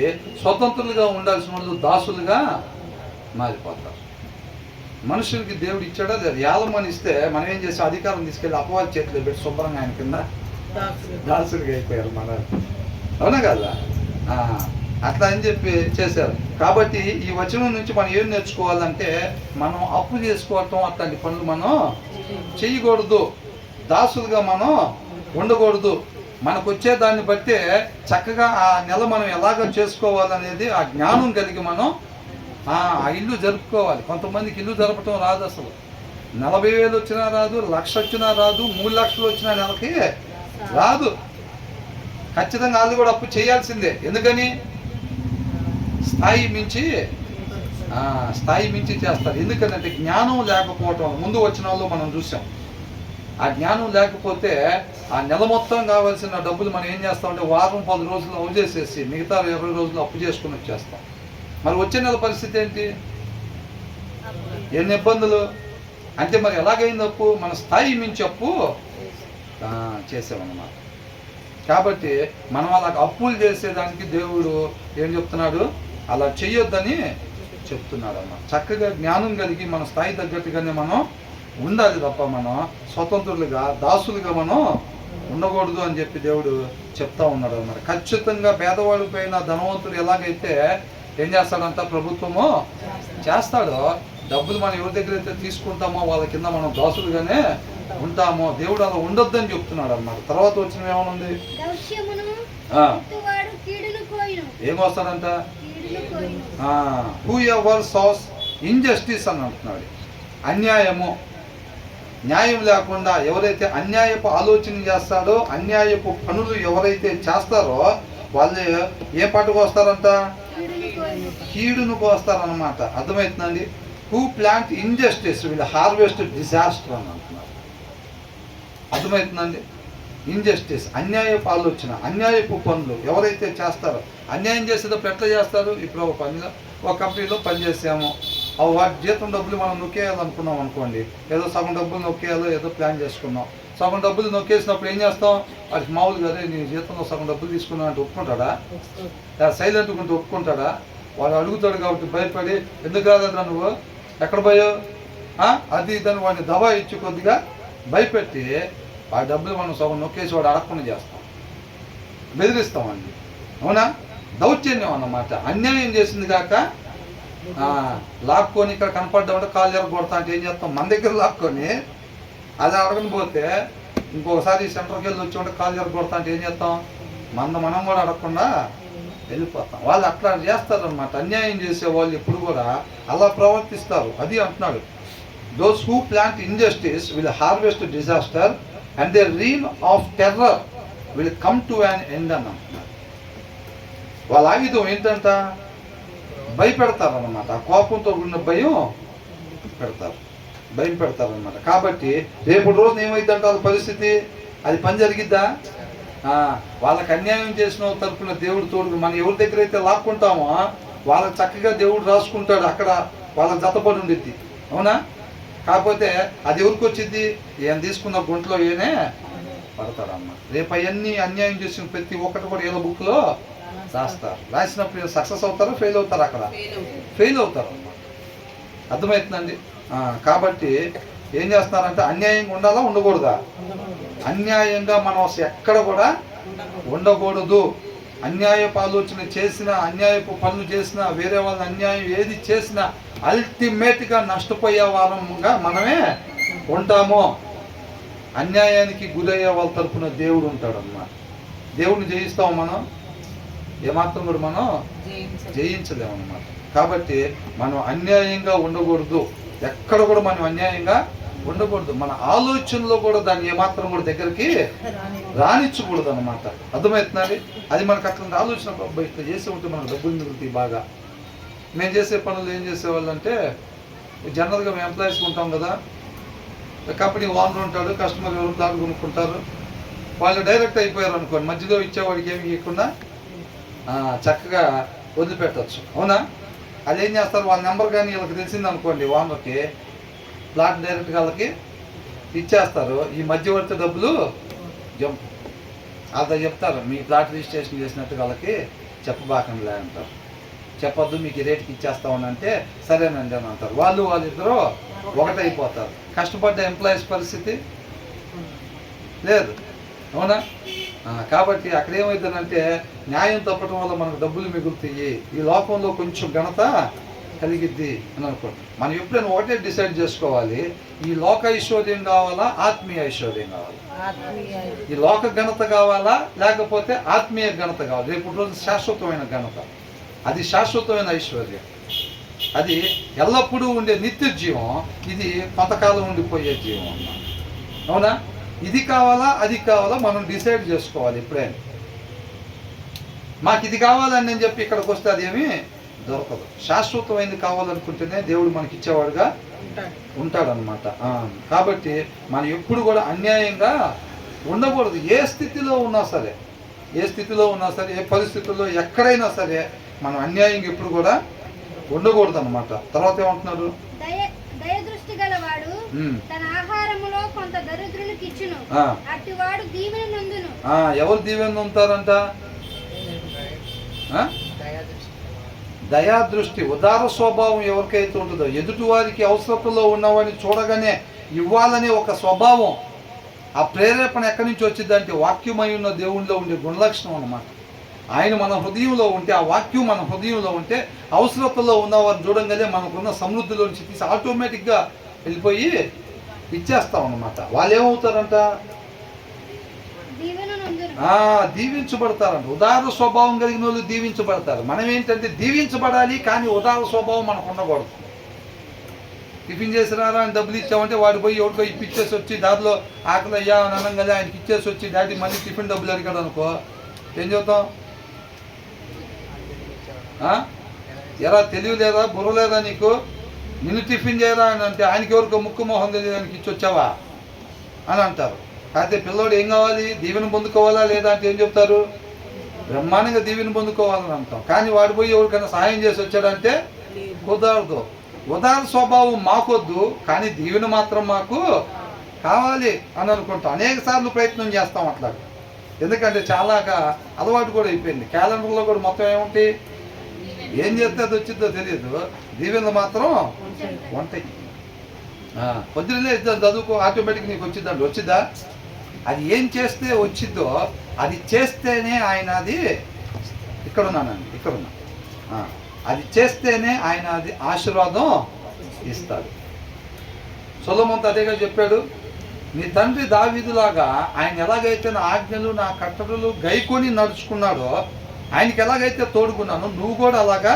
స్వతంత్రులుగా ఉండాల్సిన వాళ్ళు దాసులుగా మారిపోతారు. మనుషులకి దేవుడు ఇచ్చాడో లేదు, యాలమని ఇస్తే మనం ఏం చేసాం, అధికారం తీసుకెళ్ళి అపవాది చేతిలో పెట్టి శుభ్రంగా ఆయన కింద దాసులుగా అయిపోయారు మన. అవునా కదా? అట్లా అని చెప్పి చేశారు. కాబట్టి ఈ వచనం నుంచి మనం ఏం నేర్చుకోవాలంటే, మనం అప్పు చేసుకోవటం అట్లాంటి పనులు మనం చేయకూడదు, దాసులుగా మనం ఉండకూడదు. మనకు వచ్చే దాన్ని బట్టే చక్కగా ఆ నెల మనం ఎలాగ చేసుకోవాలనేది ఆ జ్ఞానం కలిగి మనం ఆ ఇల్లు జరుపుకోవాలి. కొంతమందికి ఇల్లు జరపటం రాదు, అసలు 40,000 వచ్చినా రాదు, 1,00,000 వచ్చినా రాదు, 3 లక్షలు వచ్చినా నెలకి రాదు. ఖచ్చితంగా వాళ్ళు కూడా అప్పు చేయాల్సిందే. ఎందుకని? స్థాయి మించి చేస్తారు. ఎందుకంటే జ్ఞానం లేకపోవటం. ముందు వచ్చిన వాళ్ళు మనం చూసాం. ఆ జ్ఞానం లేకపోతే ఆ నెల మొత్తం కావాల్సిన డబ్బులు మనం ఏం చేస్తామంటే వారం 10 రోజులు అప్పు చేసేసి మిగతా 20 రోజులు అప్పు చేసుకుని వచ్చేస్తాం. మరి వచ్చే నెల పరిస్థితి ఏంటి? ఎన్ని ఇబ్బందులు అంటే. మరి ఎలాగైంది అప్పు? మన స్థాయి మించి అప్పు చేసామన్నమాట. కాబట్టి మనం అలా అప్పులు చేసేదానికి దేవుడు ఏం చెప్తున్నాడు? అలా చెయ్యొద్దని చెప్తున్నాడు అన్నమాట. చక్కగా జ్ఞానం కలిగి మన స్థాయి తగ్గట్టుగానే మనం ఉండాలి తప్ప మనం స్వతంత్రులుగా దాసులుగా మనం ఉండకూడదు అని చెప్పి దేవుడు చెప్తా ఉన్నాడు అన్నమాట. ఖచ్చితంగా పేదవాడి పైన ధనవంతుడు ఎలాగైతే ఏం చేస్తాడంట, ప్రభుత్వము చేస్తాడో, డబ్బులు మనం ఎవరి దగ్గర అయితే తీసుకుంటామో వాళ్ళ కింద మనం దాసులుగానే ఉంటామో. దేవుడు అలా ఉండొద్దని చెప్తున్నాడు అన్నమాట. తర్వాత వచ్చిన ఏమనుంది? ఏమొస్తాడంట? హూ ఎవర్ సాస్ ఇంజస్టిస్ అని అంటున్నాడు. అన్యాయము, న్యాయం లేకుండా ఎవరైతే అన్యాయపు ఆలోచన చేస్తాడో, అన్యాయపు పనులు ఎవరైతే చేస్తారో వాళ్ళు ఏ పాటకు వస్తారంట? కీడును కోస్తారన్నమాట. అర్థమవుతుందండి? Who plant injustice will harvest disaster అని అంటున్నారు. అర్థమవుతుందండి? ఇంజస్టిస్, అన్యాయపు ఆలోచన, అన్యాయపు పనులు ఎవరైతే చేస్తారో. అన్యాయం చేసేటప్పుడు ఎట్లా చేస్తారు? ఇప్పుడు ఒక కంపెనీలో పనిచేసాము, వాటి జీతం డబ్బులు మనం నొక్కేయాలనుకున్నాం అనుకోండి. ఏదో సగం డబ్బులు నొక్కేయాలో ఏదో ప్లాన్ చేసుకున్నాం. సగం డబ్బులు నొక్కేసినప్పుడు ఏం చేస్తాం? వాడికి మామూలుగా నీ జీతంలో సగం డబ్బులు తీసుకున్నావు అంటే ఒప్పుకుంటాడా? సైలెంట్గా ఉంటే ఒప్పుకుంటాడా? వాడు అడుగుతాడు కాబట్టి భయపడి, ఎందుకు కాదన్నా నువ్వు ఎక్కడ పోయావు అది దాన్ని వాడిని దబా ఇచ్చి కొద్దిగా భయపెట్టి ఆ డబ్బులు మనం సగం నొక్కేసి వాడు అడగకుండా చేస్తాం, బెదిరిస్తామండి. అవునా? దౌర్జన్యం అన్నమాట. అన్యాయం చేసింది కాక లాక్కొని ఇక్కడ కనపడ్డామంటే కాళ్ళు ఎరగొడతా అంటే ఏం చేస్తాం? మన దగ్గర లాక్కొని అది అడగని పోతే ఇంకొకసారి సెంటర్కి వెళ్ళి వచ్చి కాళ్ళు ఎరగొడతా అంటే ఏం చేస్తాం? మనం కూడా అడగకుండా వెళ్ళిపోతాం. వాళ్ళు అట్లా చేస్తారనమాట. అన్యాయం చేసే వాళ్ళు ఎప్పుడు కూడా అలా ప్రవర్తిస్తారు. అది అంటున్నాడు, those who plant injustice will harvest disaster and the reign of terror will come to an end అని అంటున్నాడు. వాళ్ళ ఆయుధం ఏంటంట? భయపెడతారనమాట. ఆ కోపంతో ఉన్న భయం పెడతారనమాట. కాబట్టి రేపు రోజున ఏమైందంటే వాళ్ళ పరిస్థితి, అది పని జరిగిద్దా? వాళ్ళకి అన్యాయం చేసిన తరపున దేవుడు తోడు. మనం ఎవరి దగ్గర అయితే లాక్కుంటామో వాళ్ళకి చక్కగా దేవుడు రాసుకుంటాడు, అక్కడ వాళ్ళకి జతపడి ఉండిద్ది. అవునా? కాకపోతే అది ఎవరికి వచ్చింది? ఏం తీసుకున్న గుంట్లో ఏనే పడతాడన్నమాట. రేపు అవన్నీ అన్యాయం చేసిన ప్రతి ఒక్కటి కూడా ఏదో బుక్లో రాస్తారు. రాసినప్పుడు సక్సెస్ అవుతారు, ఫెయిల్ అవుతారు. అక్కడ ఫెయిల్ అవుతారు అన్నమాట. అర్థమవుతుందండి? కాబట్టి ఏం చేస్తున్నారంటే అన్యాయంగా ఉండాలా, ఉండకూడదా? అన్యాయంగా మనం ఎక్కడ కూడా ఉండకూడదు. అన్యాయపు ఆలోచన చేసిన, అన్యాయపు పనులు చేసిన, వేరే వాళ్ళని అన్యాయం ఏది చేసినా అల్టిమేట్గా నష్టపోయే వారంగా మనమే ఉంటాము. అన్యాయానికి గురయ్యే వాళ్ళ తరపున దేవుడు ఉంటాడు అన్నమాట. దేవుడిని జయిస్తాము మనం? ఏమాత్రం కూడా మనం జయించలేము అన్నమాట. కాబట్టి మనం అన్యాయంగా ఉండకూడదు. ఎక్కడ కూడా మనం అన్యాయంగా ఉండకూడదు. మన ఆలోచనలో కూడా దాన్ని ఏమాత్రం కూడా దగ్గరికి రానిచ్చకూడదు అనమాట. అర్థమవుతుందండి? అది మనకు అట్లా ఆలోచన, ఇట్లా చేసే ఉంటే మనకు డబ్బులు మిగులుతాయి బాగా. మేము చేసే పనులు ఏం చేసేవాళ్ళు అంటే, జనరల్గా మేము ఎంప్లాయీస్ ఉంటాం కదా, కంపెనీ ఓనర్ ఉంటాడు, కస్టమర్ ఎవరు దాకా కొనుక్కుంటారు. వాళ్ళు డైరెక్ట్ అయిపోయారు అనుకోండి, మధ్యలో ఇచ్చేవాడికి ఏమి ఇవ్వకుండా చక్కగా వదిలిపెట్టచ్చు. అవునా? అదేం చేస్తారు? వాళ్ళ నెంబర్ కానీ వీళ్ళకి తెలిసింది అనుకోండి, ఓనర్కి, ప్లాట్ డైరెక్ట్గా వాళ్ళకి ఇచ్చేస్తారు. ఈ మధ్యవర్తి డబ్బులు జంప్. అలా చెప్తారు, మీ ప్లాట్ రిజిస్ట్రేషన్ చేసినట్టు వాళ్ళకి చెప్పబాకండిలే అంటారు. చెప్పొద్దు, మీకు ఈ రేటుకి ఇచ్చేస్తామని అంటే సరేనండి అని అంటారు. వాళ్ళిద్దరూ ఒకటైపోతారు. కష్టపడ్డ ఎంప్లాయీస్ పరిస్థితి లేదు, అవునా? కాబట్టి అక్కడ ఏమవుతుందంటే న్యాయం తప్పడం వల్ల మనకు డబ్బులు మిగులుతాయి, ఈ లోకంలో కొంచెం ఘనత కలిగిద్ది అని అనుకోండి. మనం ఎప్పుడైనా ఒకటే డిసైడ్ చేసుకోవాలి, ఈ లోక ఐశ్వర్యం కావాలా, ఆత్మీయ ఐశ్వర్యం కావాలా? ఈ లోక ఘనత కావాలా, లేకపోతే ఆత్మీయ ఘనత కావాలి? రేపు రోజు శాశ్వతమైన ఘనత, అది శాశ్వతమైన ఐశ్వర్యం, అది ఎల్లప్పుడూ ఉండే నిత్య జీవం, ఇది కొంతకాలం ఉండిపోయే జీవం అన్నమాట, అవునా? ఇది కావాలా, అది కావాలా, మనం డిసైడ్ చేసుకోవాలి ఎప్పుడైనా. మాకు ఇది కావాలని నేను చెప్పి ఇక్కడికి వస్తే అదేమీ దొరకదు. శాశ్వతమైనది కావాలనుకుంటేనే దేవుడు మనకి ఇచ్చేవాడుగా ఉంటాడనమాట. కాబట్టి మనం ఎప్పుడు కూడా అన్యాయంగా ఉండకూడదు. ఏ స్థితిలో ఉన్నా సరే, ఏ పరిస్థితుల్లో ఎక్కడైనా సరే మనం అన్యాయంగా ఎప్పుడు కూడా ఉండకూడదు అనమాట. తర్వాత ఏమంటున్నారు? దయదృష్టి గలవాడు తన ఆహారములో కొంత దరిద్రునికి ఇచ్చును, అట్టివాడు దీవెన నందును. ఎవరు దీవెన ఉంటారంట? దయాదృష్టి, ఉదార స్వభావం ఎవరికైతే ఉంటుందో, ఎదుటి వారికి అవసరతలో ఉన్నవాడిని చూడగానే ఇవ్వాలనే ఒక స్వభావం, ఆ ప్రేరేపణ ఎక్కడి నుంచి వచ్చిందంటే వాక్యమై ఉన్న దేవునిలో ఉండే గుణలక్షణం అన్నమాట. ఆయన మన హృదయంలో ఉంటే, ఆ వాక్యం మన హృదయంలో ఉంటే, అవసరతలో ఉన్నవారిని చూడంగానే మనకున్న సమృద్ధిలో నుంచి తీసి ఆటోమేటిక్గా వెళ్ళిపోయి ఇచ్చేస్తాం అన్నమాట. వాళ్ళు ఏమవుతారంట? దీవించబడతారంట. ఉదార స్వభావం కలిగిన వాళ్ళు దీవించబడతారు. మనం ఏంటంటే దీవించబడాలి, కానీ ఉదార స్వభావం మనకు ఉండకూడదు. టిఫిన్ చేసినారా అని డబ్బులు ఇచ్చామంటే వాడు పోయి ఎవరికో ఇప్పించేసి వచ్చి దారిలో ఆకలి అయ్యా అని అనగానే ఆయనకి ఇచ్చేసి వచ్చి డాడీ మళ్ళీ టిఫిన్ డబ్బులు అడిగాడు అనుకో, ఏం చెబుతాం? ఎరా తెలివి లేదా, బుర్ర లేదా నీకు? నిన్ను టిఫిన్ చేయరా అని అంటే ఆయనకి ఎవరికో ముక్కు మొహం తెలియదు ఆయనకి ఇచ్చి వచ్చావా అని అంటారు. అయితే పిల్లోడు ఏం కావాలి? దీవెన పొందుకోవాలా లేదా అంటే ఏం చెప్తారు? బ్రహ్మాండంగా దీవెన పొందుకోవాలని అంటాం. కానీ వాడు పోయి ఎవరికైనా సహాయం చేసి వచ్చాడంటే కుదరదు. ఉదార స్వభావం మాకొద్దు, కానీ దీవెన మాత్రం మాకు కావాలి అని అనుకుంటాం. అనేక సార్లు ప్రయత్నం చేస్తాం అట్లా. ఎందుకంటే చాలాగా అలవాటు కూడా అయిపోయింది. క్యాలెండర్లో కూడా మొత్తం ఏముంటాయి, ఏం చేస్తే అది వచ్చిందో తెలియదు, దీవెనలు మాత్రం ఉంటాయి. పొద్దున్నే ఇద్దాం చదువుకో, ఆటోమేటిక్ నీకు వచ్చిందండి. వచ్చిద్దా? అది ఏం చేస్తే వచ్చిద్దో అది చేస్తేనే ఆయన అది ఇక్కడున్నా అది చేస్తేనే ఆయన అది ఆశీర్వాదం ఇస్తాడు. సొలొమోనుతో అదేగా చెప్పాడు, నీ తండ్రి దావీదులాగా ఆయన ఎలాగైతే నా ఆజ్ఞలు నా కట్టడలు గైకొని నడుచుకున్నాడో, ఆయనకి ఎలాగైతే తోడుకున్నానో నువ్వు కూడా అలాగా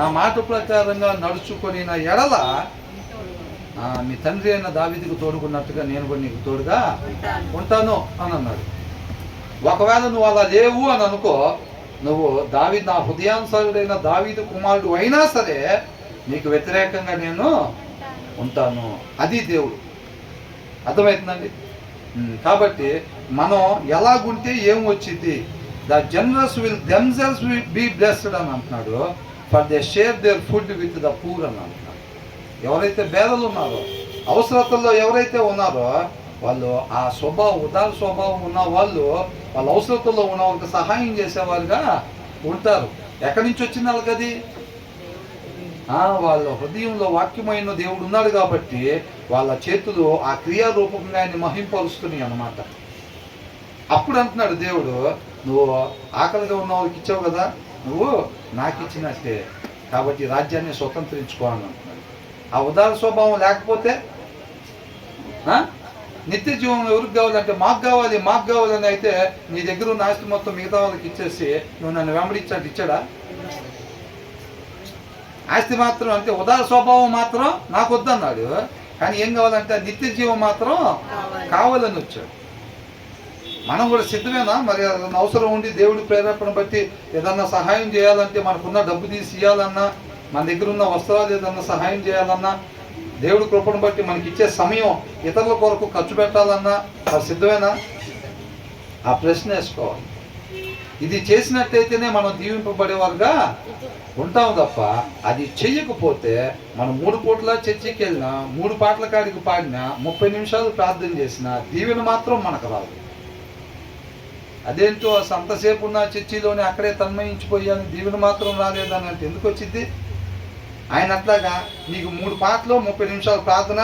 నా మాట ప్రకారంగా నడుచుకొని నా ఎడల మీ తండ్రి అయిన దావీదుకు తోడుకున్నట్టుగా నేను కూడా నీకు తోడుగా ఉంటాను అని అన్నాడు. ఒకవేళ నువ్వు అలా లేవు అని అనుకో, నువ్వు నా హృదయానుసారుడైన దావీదు కుమారుడు అయినా సరే నీకు వ్యతిరేకంగా నేను ఉంటాను. అది దేవుడు. అర్థమవుతుందండి? కాబట్టి మనం ఎలాగుంటే ఏం వచ్చింది? The generous will themselves be blessed అని అంటున్నాడు, for they share their food with the poor అని అంటున్నాడు. ఎవరైతే పేదలు ఉన్నారో, అవసరతల్లో ఎవరైతే ఉన్నారో వాళ్ళు ఆ ఉదార స్వభావం ఉన్న వాళ్ళు వాళ్ళ అవసరతల్లో ఉన్న వాళ్ళకి సహాయం చేసేవారుగా ఉంటారు. ఎక్కడి నుంచి వచ్చింది వాళ్ళకి అది? వాళ్ళ హృదయంలో వాక్యమైన దేవుడు ఉన్నాడు కాబట్టి వాళ్ళ చేతులు ఆ క్రియారూపంగా ఆయన మహింపరుస్తున్నాయి అన్నమాట. అప్పుడు అంటున్నాడు దేవుడు, నువ్వు ఆకలిగా ఉన్న వాళ్ళకి ఇచ్చావు కదా, నువ్వు నాకు ఇచ్చినట్టే, కాబట్టి రాజ్యాన్ని స్వతంత్రించుకోవాలని అంటున్నాడు. ఆ ఉదార స్వభావం లేకపోతే నిత్య జీవం ఎవరికి కావాలంటే మాకు కావాలని అయితే నీ దగ్గర ఉన్న ఆస్తి మొత్తం మిగతా వాళ్ళకి ఇచ్చేసి నువ్వు నన్ను వెంబడించాడు ఇచ్చాడా? ఆస్తి మాత్రం అంటే ఉదార స్వభావం మాత్రం నాకు వద్దన్నాడు, కానీ ఏం కావాలంటే నిత్య జీవం మాత్రం కావాలని వచ్చాడు. మనం కూడా సిద్ధమేనా? మరి అవసరం ఉండి దేవుడి ప్రేరేపణ బట్టి ఏదన్నా సహాయం చేయాలంటే, మనకున్న డబ్బు తీసి ఇవ్వాలన్నా, మన దగ్గర ఉన్న వస్త్రాలు ఏదన్నా సహాయం చేయాలన్నా, దేవుడి కృపను బట్టి మనకి ఇచ్చే సమయం ఇతరుల కొరకు ఖర్చు పెట్టాలన్నా అది సిద్ధమేనా? ఆ ప్రశ్న వేసుకోవాలి. ఇది చేసినట్టయితేనే మనం దీవింపబడేవారుగా ఉంటాం తప్ప, అది చెయ్యకపోతే మనం 3 పూట్ల చర్చికి వెళ్ళినా, 3 పాటల కాడికి పాడినా, 30 నిమిషాలు ప్రార్థన చేసినా దీవెన మాత్రం మనకు రాదు. అదేంటో అసలు అంతసేపు ఉన్న చర్చిలోనే అక్కడే తన్మయించిపోయాను, దీవెన మాత్రం రాలేదని అంటే ఎందుకు వచ్చింది? ఆయన అట్లాగా నీకు 3 పాటలు 30 నిమిషాలు ప్రార్థన,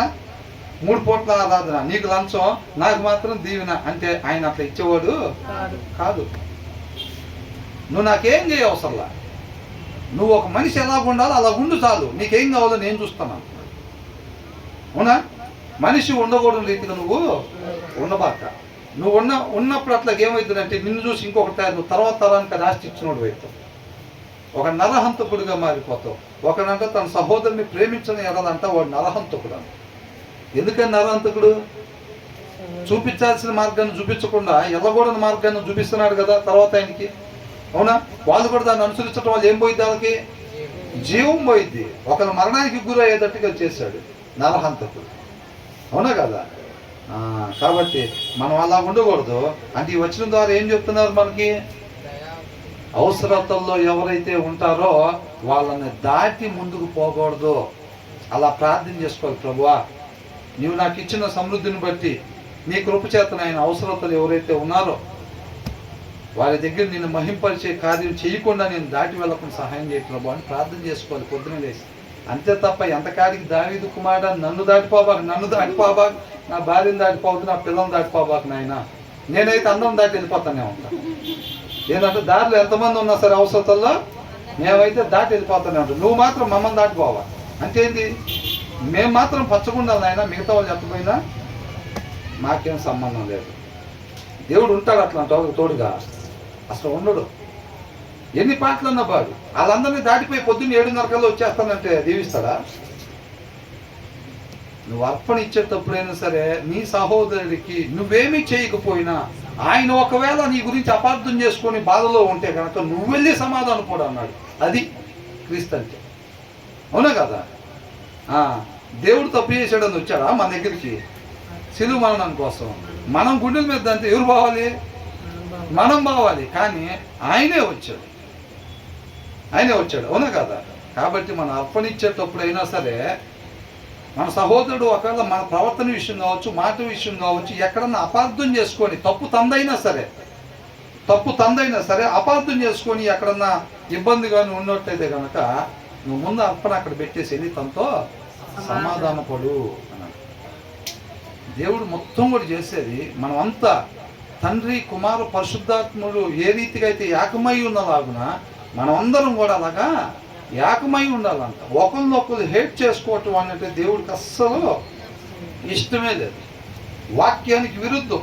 3 పూట్ల ఆరాధన, నీకు లంచం, నాకు మాత్రం దీవెన అంటే ఆయన అట్లా ఇచ్చేవాడు కాదు. నువ్వు నాకేం చేయవసరంలా, నువ్వు ఒక మనిషి ఎలా ఉండాలో అలా ఉండు చాలు, నీకేం కావాలో నేను చూస్తున్నాను. అవునా? మనిషి ఉండకూడని రీతిగా నువ్వు ఉండబాక. నువ్వు ఉన్నప్పుడు అట్లా ఏమవుతుందంటే నిన్ను చూసి ఇంకొకటి నువ్వు తర్వాత తరానికి అది ఆస్తి ఇచ్చినోడు అవుతావు, ఒక నరహంతకుడిగా మారిపోతావు. ఒకనంట తన సహోదరుని ప్రేమించని ఎడలంట వాడు నరహంతకుడు అంట. ఎందుకని నరహంతకుడు? చూపించాల్సిన మార్గాన్ని చూపించకుండా ఎల్లగూడని మార్గాన్ని చూపిస్తున్నాడు కదా తర్వాత ఆయనకి. అవునా? వాళ్ళు కూడా దాన్ని అనుసరించడం వల్ల ఏం పోయిద్ది? వాళ్ళకి జీవం పోయిద్ది. ఒకరు మరణానికి గురయ్యేటట్టుగా చేశాడు నరహంతకుడు. అవునా కదా? కాబట్టి మనం అలా ఉండకూడదు. అంటే ఈ వచనం ద్వారా ఏం చెప్తున్నారు మనకి? అవసరతల్లో ఎవరైతే ఉంటారో వాళ్ళని దాటి ముందుకు పోకూడదు. అలా ప్రార్థన చేసుకోవాలి. ప్రభువా, నీవు నాకు ఇచ్చిన సమృద్ధిని బట్టి నీ కృప చేత ఆయన అవసరతలు ఎవరైతే ఉన్నారో వారి దగ్గర నేను మహింపరిచే కార్యం చేయకుండా నేను దాటి వెళ్ళకుండా సహాయం చేయ ప్రభు అని ప్రార్థన చేసుకోవాలి పొద్దున లేసి. అంతే తప్ప ఎంతకాడికి దావీదు కుమారుడా నన్ను దాటిపోబాకు, నా భార్యను దాటిపోవద్దు, నా పిల్లల్ని దాటిపోబాకు నాయన, నేనైతే అందరం దాటి వెళ్ళిపోతానే ఉంటా. ఏంటంటే దారిలో ఎంతమంది ఉన్నా సరే అవసరతల్లో మేమైతే దాటి వెళ్ళిపోతానే ఉంటాం, నువ్వు మాత్రం మమ్మల్ని దాటిపోవా. అంటే ఏంటి? మేము మాత్రం పచ్చగుండాలి నాయన, మిగతా వాళ్ళు చెప్పపోయినా మాకేం సంబంధం లేదు. దేవుడు ఉంటాడు అట్లా తోడుగా? అసలు ఉండడు. ఎన్ని పాటలన్నా పాడు, వాళ్ళందరినీ దాటిపోయి పొద్దున్న 7:30 కల్లా వచ్చేస్తానంటే దీవిస్తాడా? నువ్వు అర్పణ ఇచ్చేటప్పుడైనా సరే నీ సహోదరుడికి నువ్వేమీ చేయకపోయినా ఆయన ఒకవేళ నీ గురించి అపార్థం చేసుకొని బాధలో ఉంటే కనుక నువ్వు వెళ్ళి సమాధానం కూడా అన్నాడు. అది క్రీస్తు అంటే. అవునా కదా? దేవుడు తప్పు చేశాడని వచ్చాడా మన దగ్గరికి సిలువ మరణం కోసం? మనం గుండెల మీద అంతే ఎవరు పోవాలి? మనం పోవాలి. కానీ ఆయనే వచ్చాడు. అవునా కదా? కాబట్టి మనం అర్పణ ఇచ్చేటప్పుడైనా సరే మన సహోదరుడు ఒకవేళ మన ప్రవర్తన విషయం కావచ్చు, మాట విషయం కావచ్చు, ఎక్కడన్నా అపార్థం చేసుకొని తప్పు తందైనా సరే అపార్థం చేసుకొని ఎక్కడన్నా ఇబ్బందిగానే ఉన్నట్టయితే కనుక నువ్వు ముందు అర్పణ అక్కడ పెట్టేసి వెళ్ళి తనతో సమాధానపడు అన్నాడు. దేవుడు మొత్తం కూడా చేసేది మనం అంతా తండ్రి కుమారు పరిశుద్ధాత్ముడు ఏ రీతిగా అయితే ఏకమై ఉన్నలాగున మనం అందరం కూడా అలాగా ఏకమై ఉండాలంట. ఒకరినొకరు హేట్ చేసుకోవటం అంటే దేవుడికి అస్సలు ఇష్టమే లేదు. వాక్యానికి విరుద్ధం.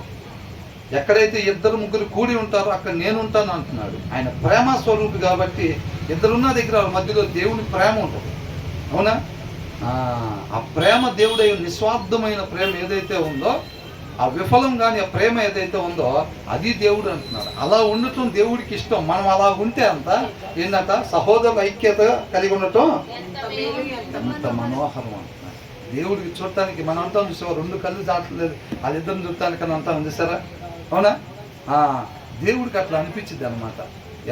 ఎక్కడైతే 2-3 కూడి ఉంటారో అక్కడ నేను ఉంటాను అంటున్నాడు. ఆయన ప్రేమ స్వరూపి కాబట్టి ఇద్దరున్న దగ్గర మధ్యలో దేవుని ప్రేమ ఉంటుంది. అవునా? ఆ ప్రేమ దేవుడి నిస్వార్థమైన ప్రేమ ఏదైతే ఉందో, ఆ విఫలం కానీ ఆ ప్రేమ ఏదైతే ఉందో అది దేవుడు అంటున్నాడు. అలా ఉండటం దేవుడికి ఇష్టం. మనం అలా ఉంటే అంత ఏంటంట సహోదరుల ఐక్యత కలిగి ఉండటం ఎంత మనోహరం అంటున్నాడు. దేవుడికి చూడటానికి మనం అంతా చూసావా, 2 కళ్ళు దాటలేదు వాళ్ళిద్దరిని చూడటానికి అని అంతా చూసారా? అవునా? దేవుడికి అట్లా అనిపించింది అనమాట.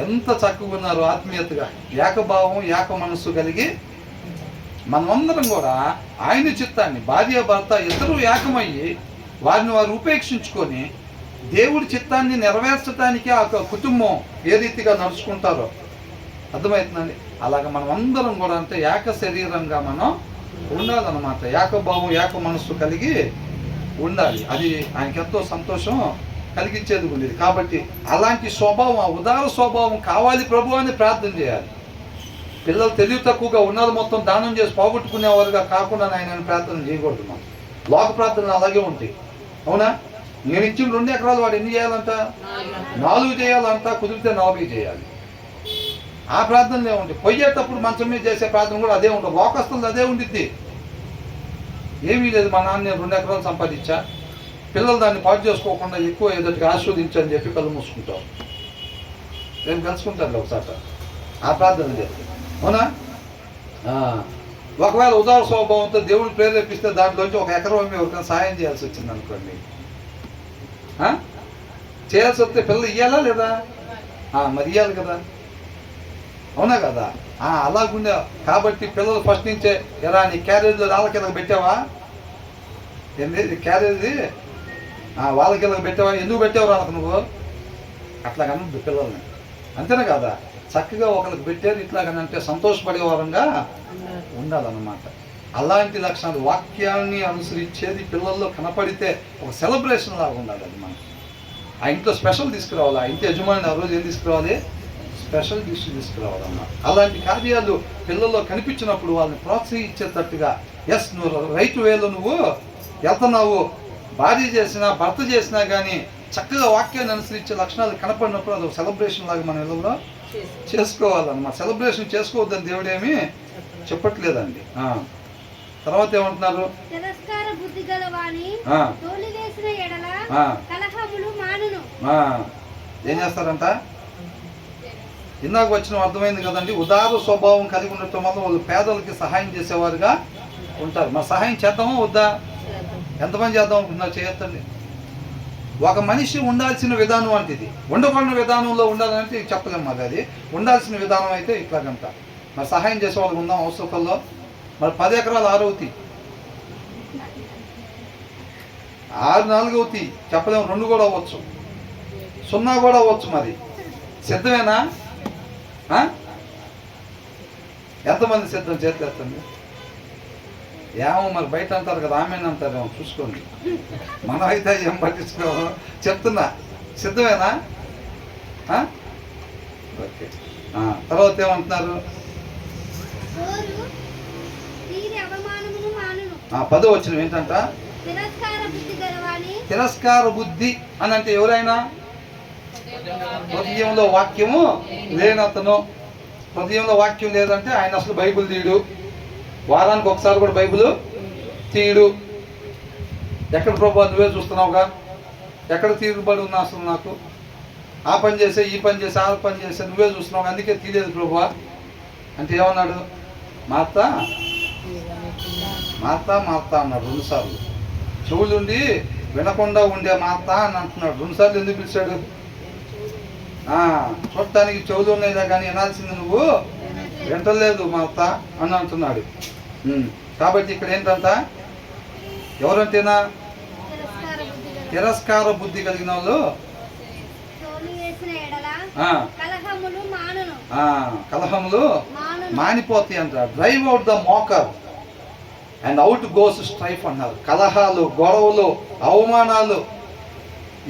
ఎంత చక్కగా ఉన్నారు ఆత్మీయతగా, ఏకభావం ఏక మనస్సు కలిగి మనమందరం కూడా ఆయన చిత్తాన్ని భార్య భర్త ఇద్దరు ఏకమయ్యి వారిని వారు ఉపేక్షించుకొని దేవుడి చిత్తాన్ని నెరవేర్చడానికి ఆ కుటుంబం ఏ రీతిగా నడుచుకుంటారో అర్థమవుతుందండి. అలాగ మనం అందరం కూడా అంటే ఏక శరీరంగా మనం ఉండాలన్నమాట. ఏకభావం ఏక మనస్సు కలిగి ఉండాలి. అది ఆయనకి ఎంతో సంతోషం కలిగించేది ఉండేది. కాబట్టి అలాంటి స్వభావం, ఆ ఉదార స్వభావం కావాలి ప్రభు అని ప్రార్థన చేయాలి. పిల్లలు తెలివి తక్కువగా ఉన్నది మొత్తం దానం చేసి పోగొట్టుకునేవారుగా కాకుండా ఆయన ప్రార్థన చేయకూడదు. మనం లోక ప్రార్థనలు అలాగే ఉంటాయి. అవునా? నేను ఇచ్చిన 2 ఎకరాలు వాడు ఎన్ని చేయాలంట? 4 చేయాలంట. కుదిరితే 4 చేయాలి. ఆ ప్రార్థనలే ఉంటాయి. పోయేటప్పుడు మంచం మీద చేసే ప్రార్థన కూడా అదే ఉంటుంది. లోకస్తులు అదే ఉండిద్ది. ఏమీ లేదు, మా నాన్న నేను 2 ఎకరాలు సంపాదించా, పిల్లలు దాన్ని పాటు చేసుకోకుండా ఎక్కువ ఎదుటికి ఆస్వాదించని చెప్పి కళ్ళు మూసుకుంటాం. నేను కలుసుకుంటాను ఒకసారి. ఆ ప్రార్థన లేదు. అవునా? ఒకవేళ ఉదార స్వభావంతో దేవుడు ప్రేరేపిస్తే దాంట్లోంచి 1 ఎకరం ఎవరికైనా సాయం చేయాల్సి వచ్చింది అనుకోండి, చేయాల్సి వస్తే పిల్లలు ఇవ్వాలా లేదా? మరి ఇవ్వాలి కదా. అవునా కదా? అలాగుండే కాబట్టి పిల్లలు ఫస్ట్ నుంచే ఎలా నీ క్యారేజ్లో వాళ్ళ కిందకు పెట్టావా? ఏంటి క్యారేజీ వాళ్ళ కిందకు పెట్టావా? ఎందుకు పెట్టావు వాళ్ళకి? నువ్వు అట్లాగనండి పిల్లల్ని, అంతేనా కదా? చక్కగా ఒకరికి పెట్టారు ఇట్లాగనంటే సంతోషపడే వారంగా ఉండాలన్నమాట. అలాంటి లక్షణాలు వాక్యాన్ని అనుసరించేది పిల్లల్లో కనపడితే ఒక సెలబ్రేషన్ లాగా ఉండాలి. అది మనకి ఆ ఇంట్లో స్పెషల్ తీసుకురావాలి. ఆ ఇంటి యజమాని ఆ రోజు ఏం తీసుకురావాలి? స్పెషల్ డిష్ తీసుకురావాలన్నమాట. అలాంటి కార్యాలు పిల్లల్లో కనిపించినప్పుడు వాళ్ళని ప్రోత్సహించేటట్టుగా, ఎస్ నువ్వు రైట్ వేలో నువ్వు వెళ్తున్నావు, భార్య చేసినా భర్త చేసినా కానీ చక్కగా వాక్యాన్ని అనుసరించే లక్షణాలు కనపడినప్పుడు అది ఒక సెలబ్రేషన్ లాగా మన ఇళ్ళలో చేసుకోవాలన్నమాట. సెలబ్రేషన్ చేసుకోవద్దని దేవుడేమీ చెప్పట్లేదండి. తర్వాత ఏమంటున్నారు? తిరస్కార బుద్ధి గలవాని తోలివేసిన ఎడల కలహములు మానును. ఏం చేస్తారంట? ఇందాక వచ్చిన అర్థమైంది కదండి. ఉదార స్వభావం కలిగి ఉండటం వల్ల వాళ్ళు పేదలకి సహాయం చేసేవారుగా ఉంటారు. మరి సహాయం చేద్దామా వద్దా? ఎంతమంది చేద్దాం అనుకుంటున్నారు? చేయొద్దండి. ఒక మనిషి ఉండాల్సిన విధానం అంటే ఇది, ఉండకూడని విధానంలో ఉండాలంటే చెప్పలేము. మరి అది ఉండాల్సిన విధానం అయితే ఇట్లాగంట. మరి సహాయం చేసే వాళ్ళకి ఉందాం అవసరంలో. మరి 10 ఎకరాలు 6 అవుతాయి, 6 4 అవుతాయి, చెప్పలేము. 2 కూడా అవ్వచ్చు, 0 కూడా అవ్వచ్చు. మరి సిద్ధమేనా? ఎంతమంది సిద్ధం? చేతులు ఎత్తండి. ఏమో మరి బయట అంటారు కదా, ఆమెను అంటారేమో చూసుకోండి. మనం అయితే ఏం పట్టించుకోము. చెప్తున్నా, సిద్ధమేనా? ఓకే. తర్వాత ఏమంటున్నారు? 10వ వచనం ఏంటంట? తిరస్కార బుద్ధి అని అంటే ఎవరైనా హృదయంలో వాక్యము లేనతను. హృదయంలో వాక్యం లేదంటే ఆయన అసలు బైబిల్ తీయడు, వారానికి ఒకసారి కూడా బైబిల్ తీయడు. ఎక్కడ ప్రభు నువ్వే చూస్తున్నావుగా, ఎక్కడ తీరుబడి ఉన్నా అసలు నాకు? ఆ పని చేసే, ఈ పని చేసే, ఆ పని చేసే నువ్వే చూస్తున్నావు, అందుకే తీయలేదు ప్రభు అంటే ఏమన్నాడు? మార్తా మార్తా మార్తా అన్నాడు 2 సార్లు. చెవులుండి వినకుండా ఉండే మార్తా అని అంటున్నాడు. 2 సార్లు ఎందుకు పిలిచాడు? చూడటానికి చెవులు ఉన్నాయిదా కానీ వినాల్సింది నువ్వు వింటలేదు మార్తా అని అంటున్నాడు. కాబట్టి ఇక్కడ ఏంటంట? ఎవరంటేనా? తిరస్కార బుద్ధి కలిగిన వాళ్ళు కలహములు మానిపోతాయి అంటారు. Drive out the mocker and out goes strife అన్నారు. కలహాలు, గొడవలు, అవమానాలు,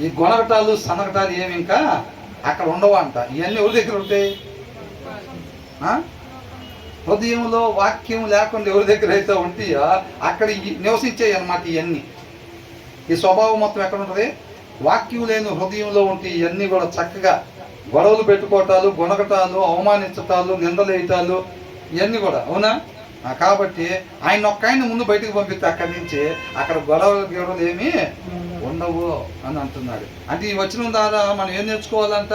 ఈ గొనగటాలు, సనగటాలు ఏమి ఇంకా అక్కడ ఉండవు అంట. ఇవన్నీ ఎవరి దగ్గర ఉంటాయి? హృదయంలో వాక్యం లేకుండా ఎవరి దగ్గర అయితే ఉంటాయో అక్కడ నివసించాయి అన్నమాట. ఇవన్నీ, ఈ స్వభావం మొత్తం ఎక్కడ ఉంటుంది? వాక్యం లేని హృదయంలో ఉంటే ఇవన్నీ కూడా చక్కగా గొడవలు పెట్టుకోవటాలు, గొనగటాలు, అవమానించటాలు, నిందలేయటాలు, ఇవన్నీ కూడా. అవునా? కాబట్టి ఆయన ఒక్కఆయన ముందు బయటకు పంపిస్తే అక్కడి నుంచి అక్కడ గొడవలు ఏమీ ఉండవు అని అంటున్నాడు. అంటే ఈ వచనం ద్వారా మనం ఏం నేర్చుకోవాలంట?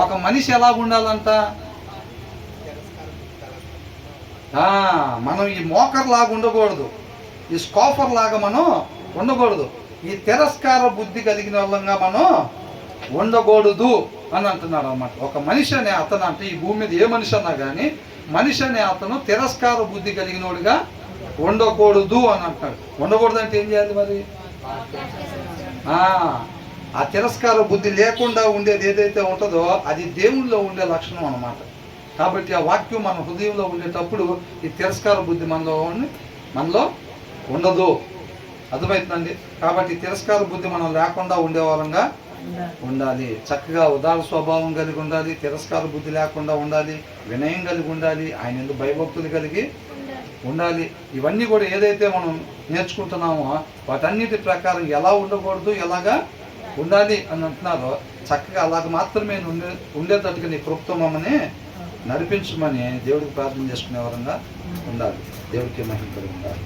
ఒక మనిషి ఎలా ఉండాలంట? మనం ఈ మోకర్ లాగా ఉండకూడదు, ఈ స్కాఫర్ లాగా మనం ఉండకూడదు, ఈ తిరస్కార బుద్ధి కలిగిన వాళ్ళంగా మనం ఉండకూడదు అని అంటున్నాడు అన్నమాట. ఒక మనిషి అనే అతను అంటే ఈ భూమి మీద ఏ మనిషి అన్నా కానీ మనిషి అనే అతను తిరస్కార బుద్ధి కలిగినోడుగా ఉండకూడదు అని అంటున్నాడు. ఉండకూడదు అంటే ఏం చేయాలి మరి? ఆ తిరస్కార బుద్ధి లేకుండా ఉండేది ఏదైతే ఉంటుందో అది దేవుళ్ళలో ఉండే లక్షణం అన్నమాట. కాబట్టి ఆ వాక్యం మన హృదయంలో ఉండేటప్పుడు ఈ తిరస్కార బుద్ధి మనలో ఉండదు. అర్థమవుతుందండి? కాబట్టి తిరస్కార బుద్ధి మనం లేకుండా ఉండేవారంగా ఉండాలి. చక్కగా ఉదార స్వభావం కలిగి ఉండాలి, తిరస్కార బుద్ధి లేకుండా ఉండాలి, వినయం కలిగి ఉండాలి, ఆయన ఎందుకు భయభక్తులు కలిగి ఉండాలి. ఇవన్నీ కూడా ఏదైతే మనం నేర్చుకుంటున్నామో వాటన్నిటి ప్రకారం ఎలా ఉండకూడదు, ఎలాగా ఉండాలి అని అంటున్నారో చక్కగా అలాగ మాత్రమే ఉండేటట్టుగా నీ కృపతో మమ్మల్ని నడిపించమని దేవుడికి ప్రార్థన చేసుకునే వరంగా ఉండాలి. దేవుడికి మహిమ కలిగి ఉండాలి.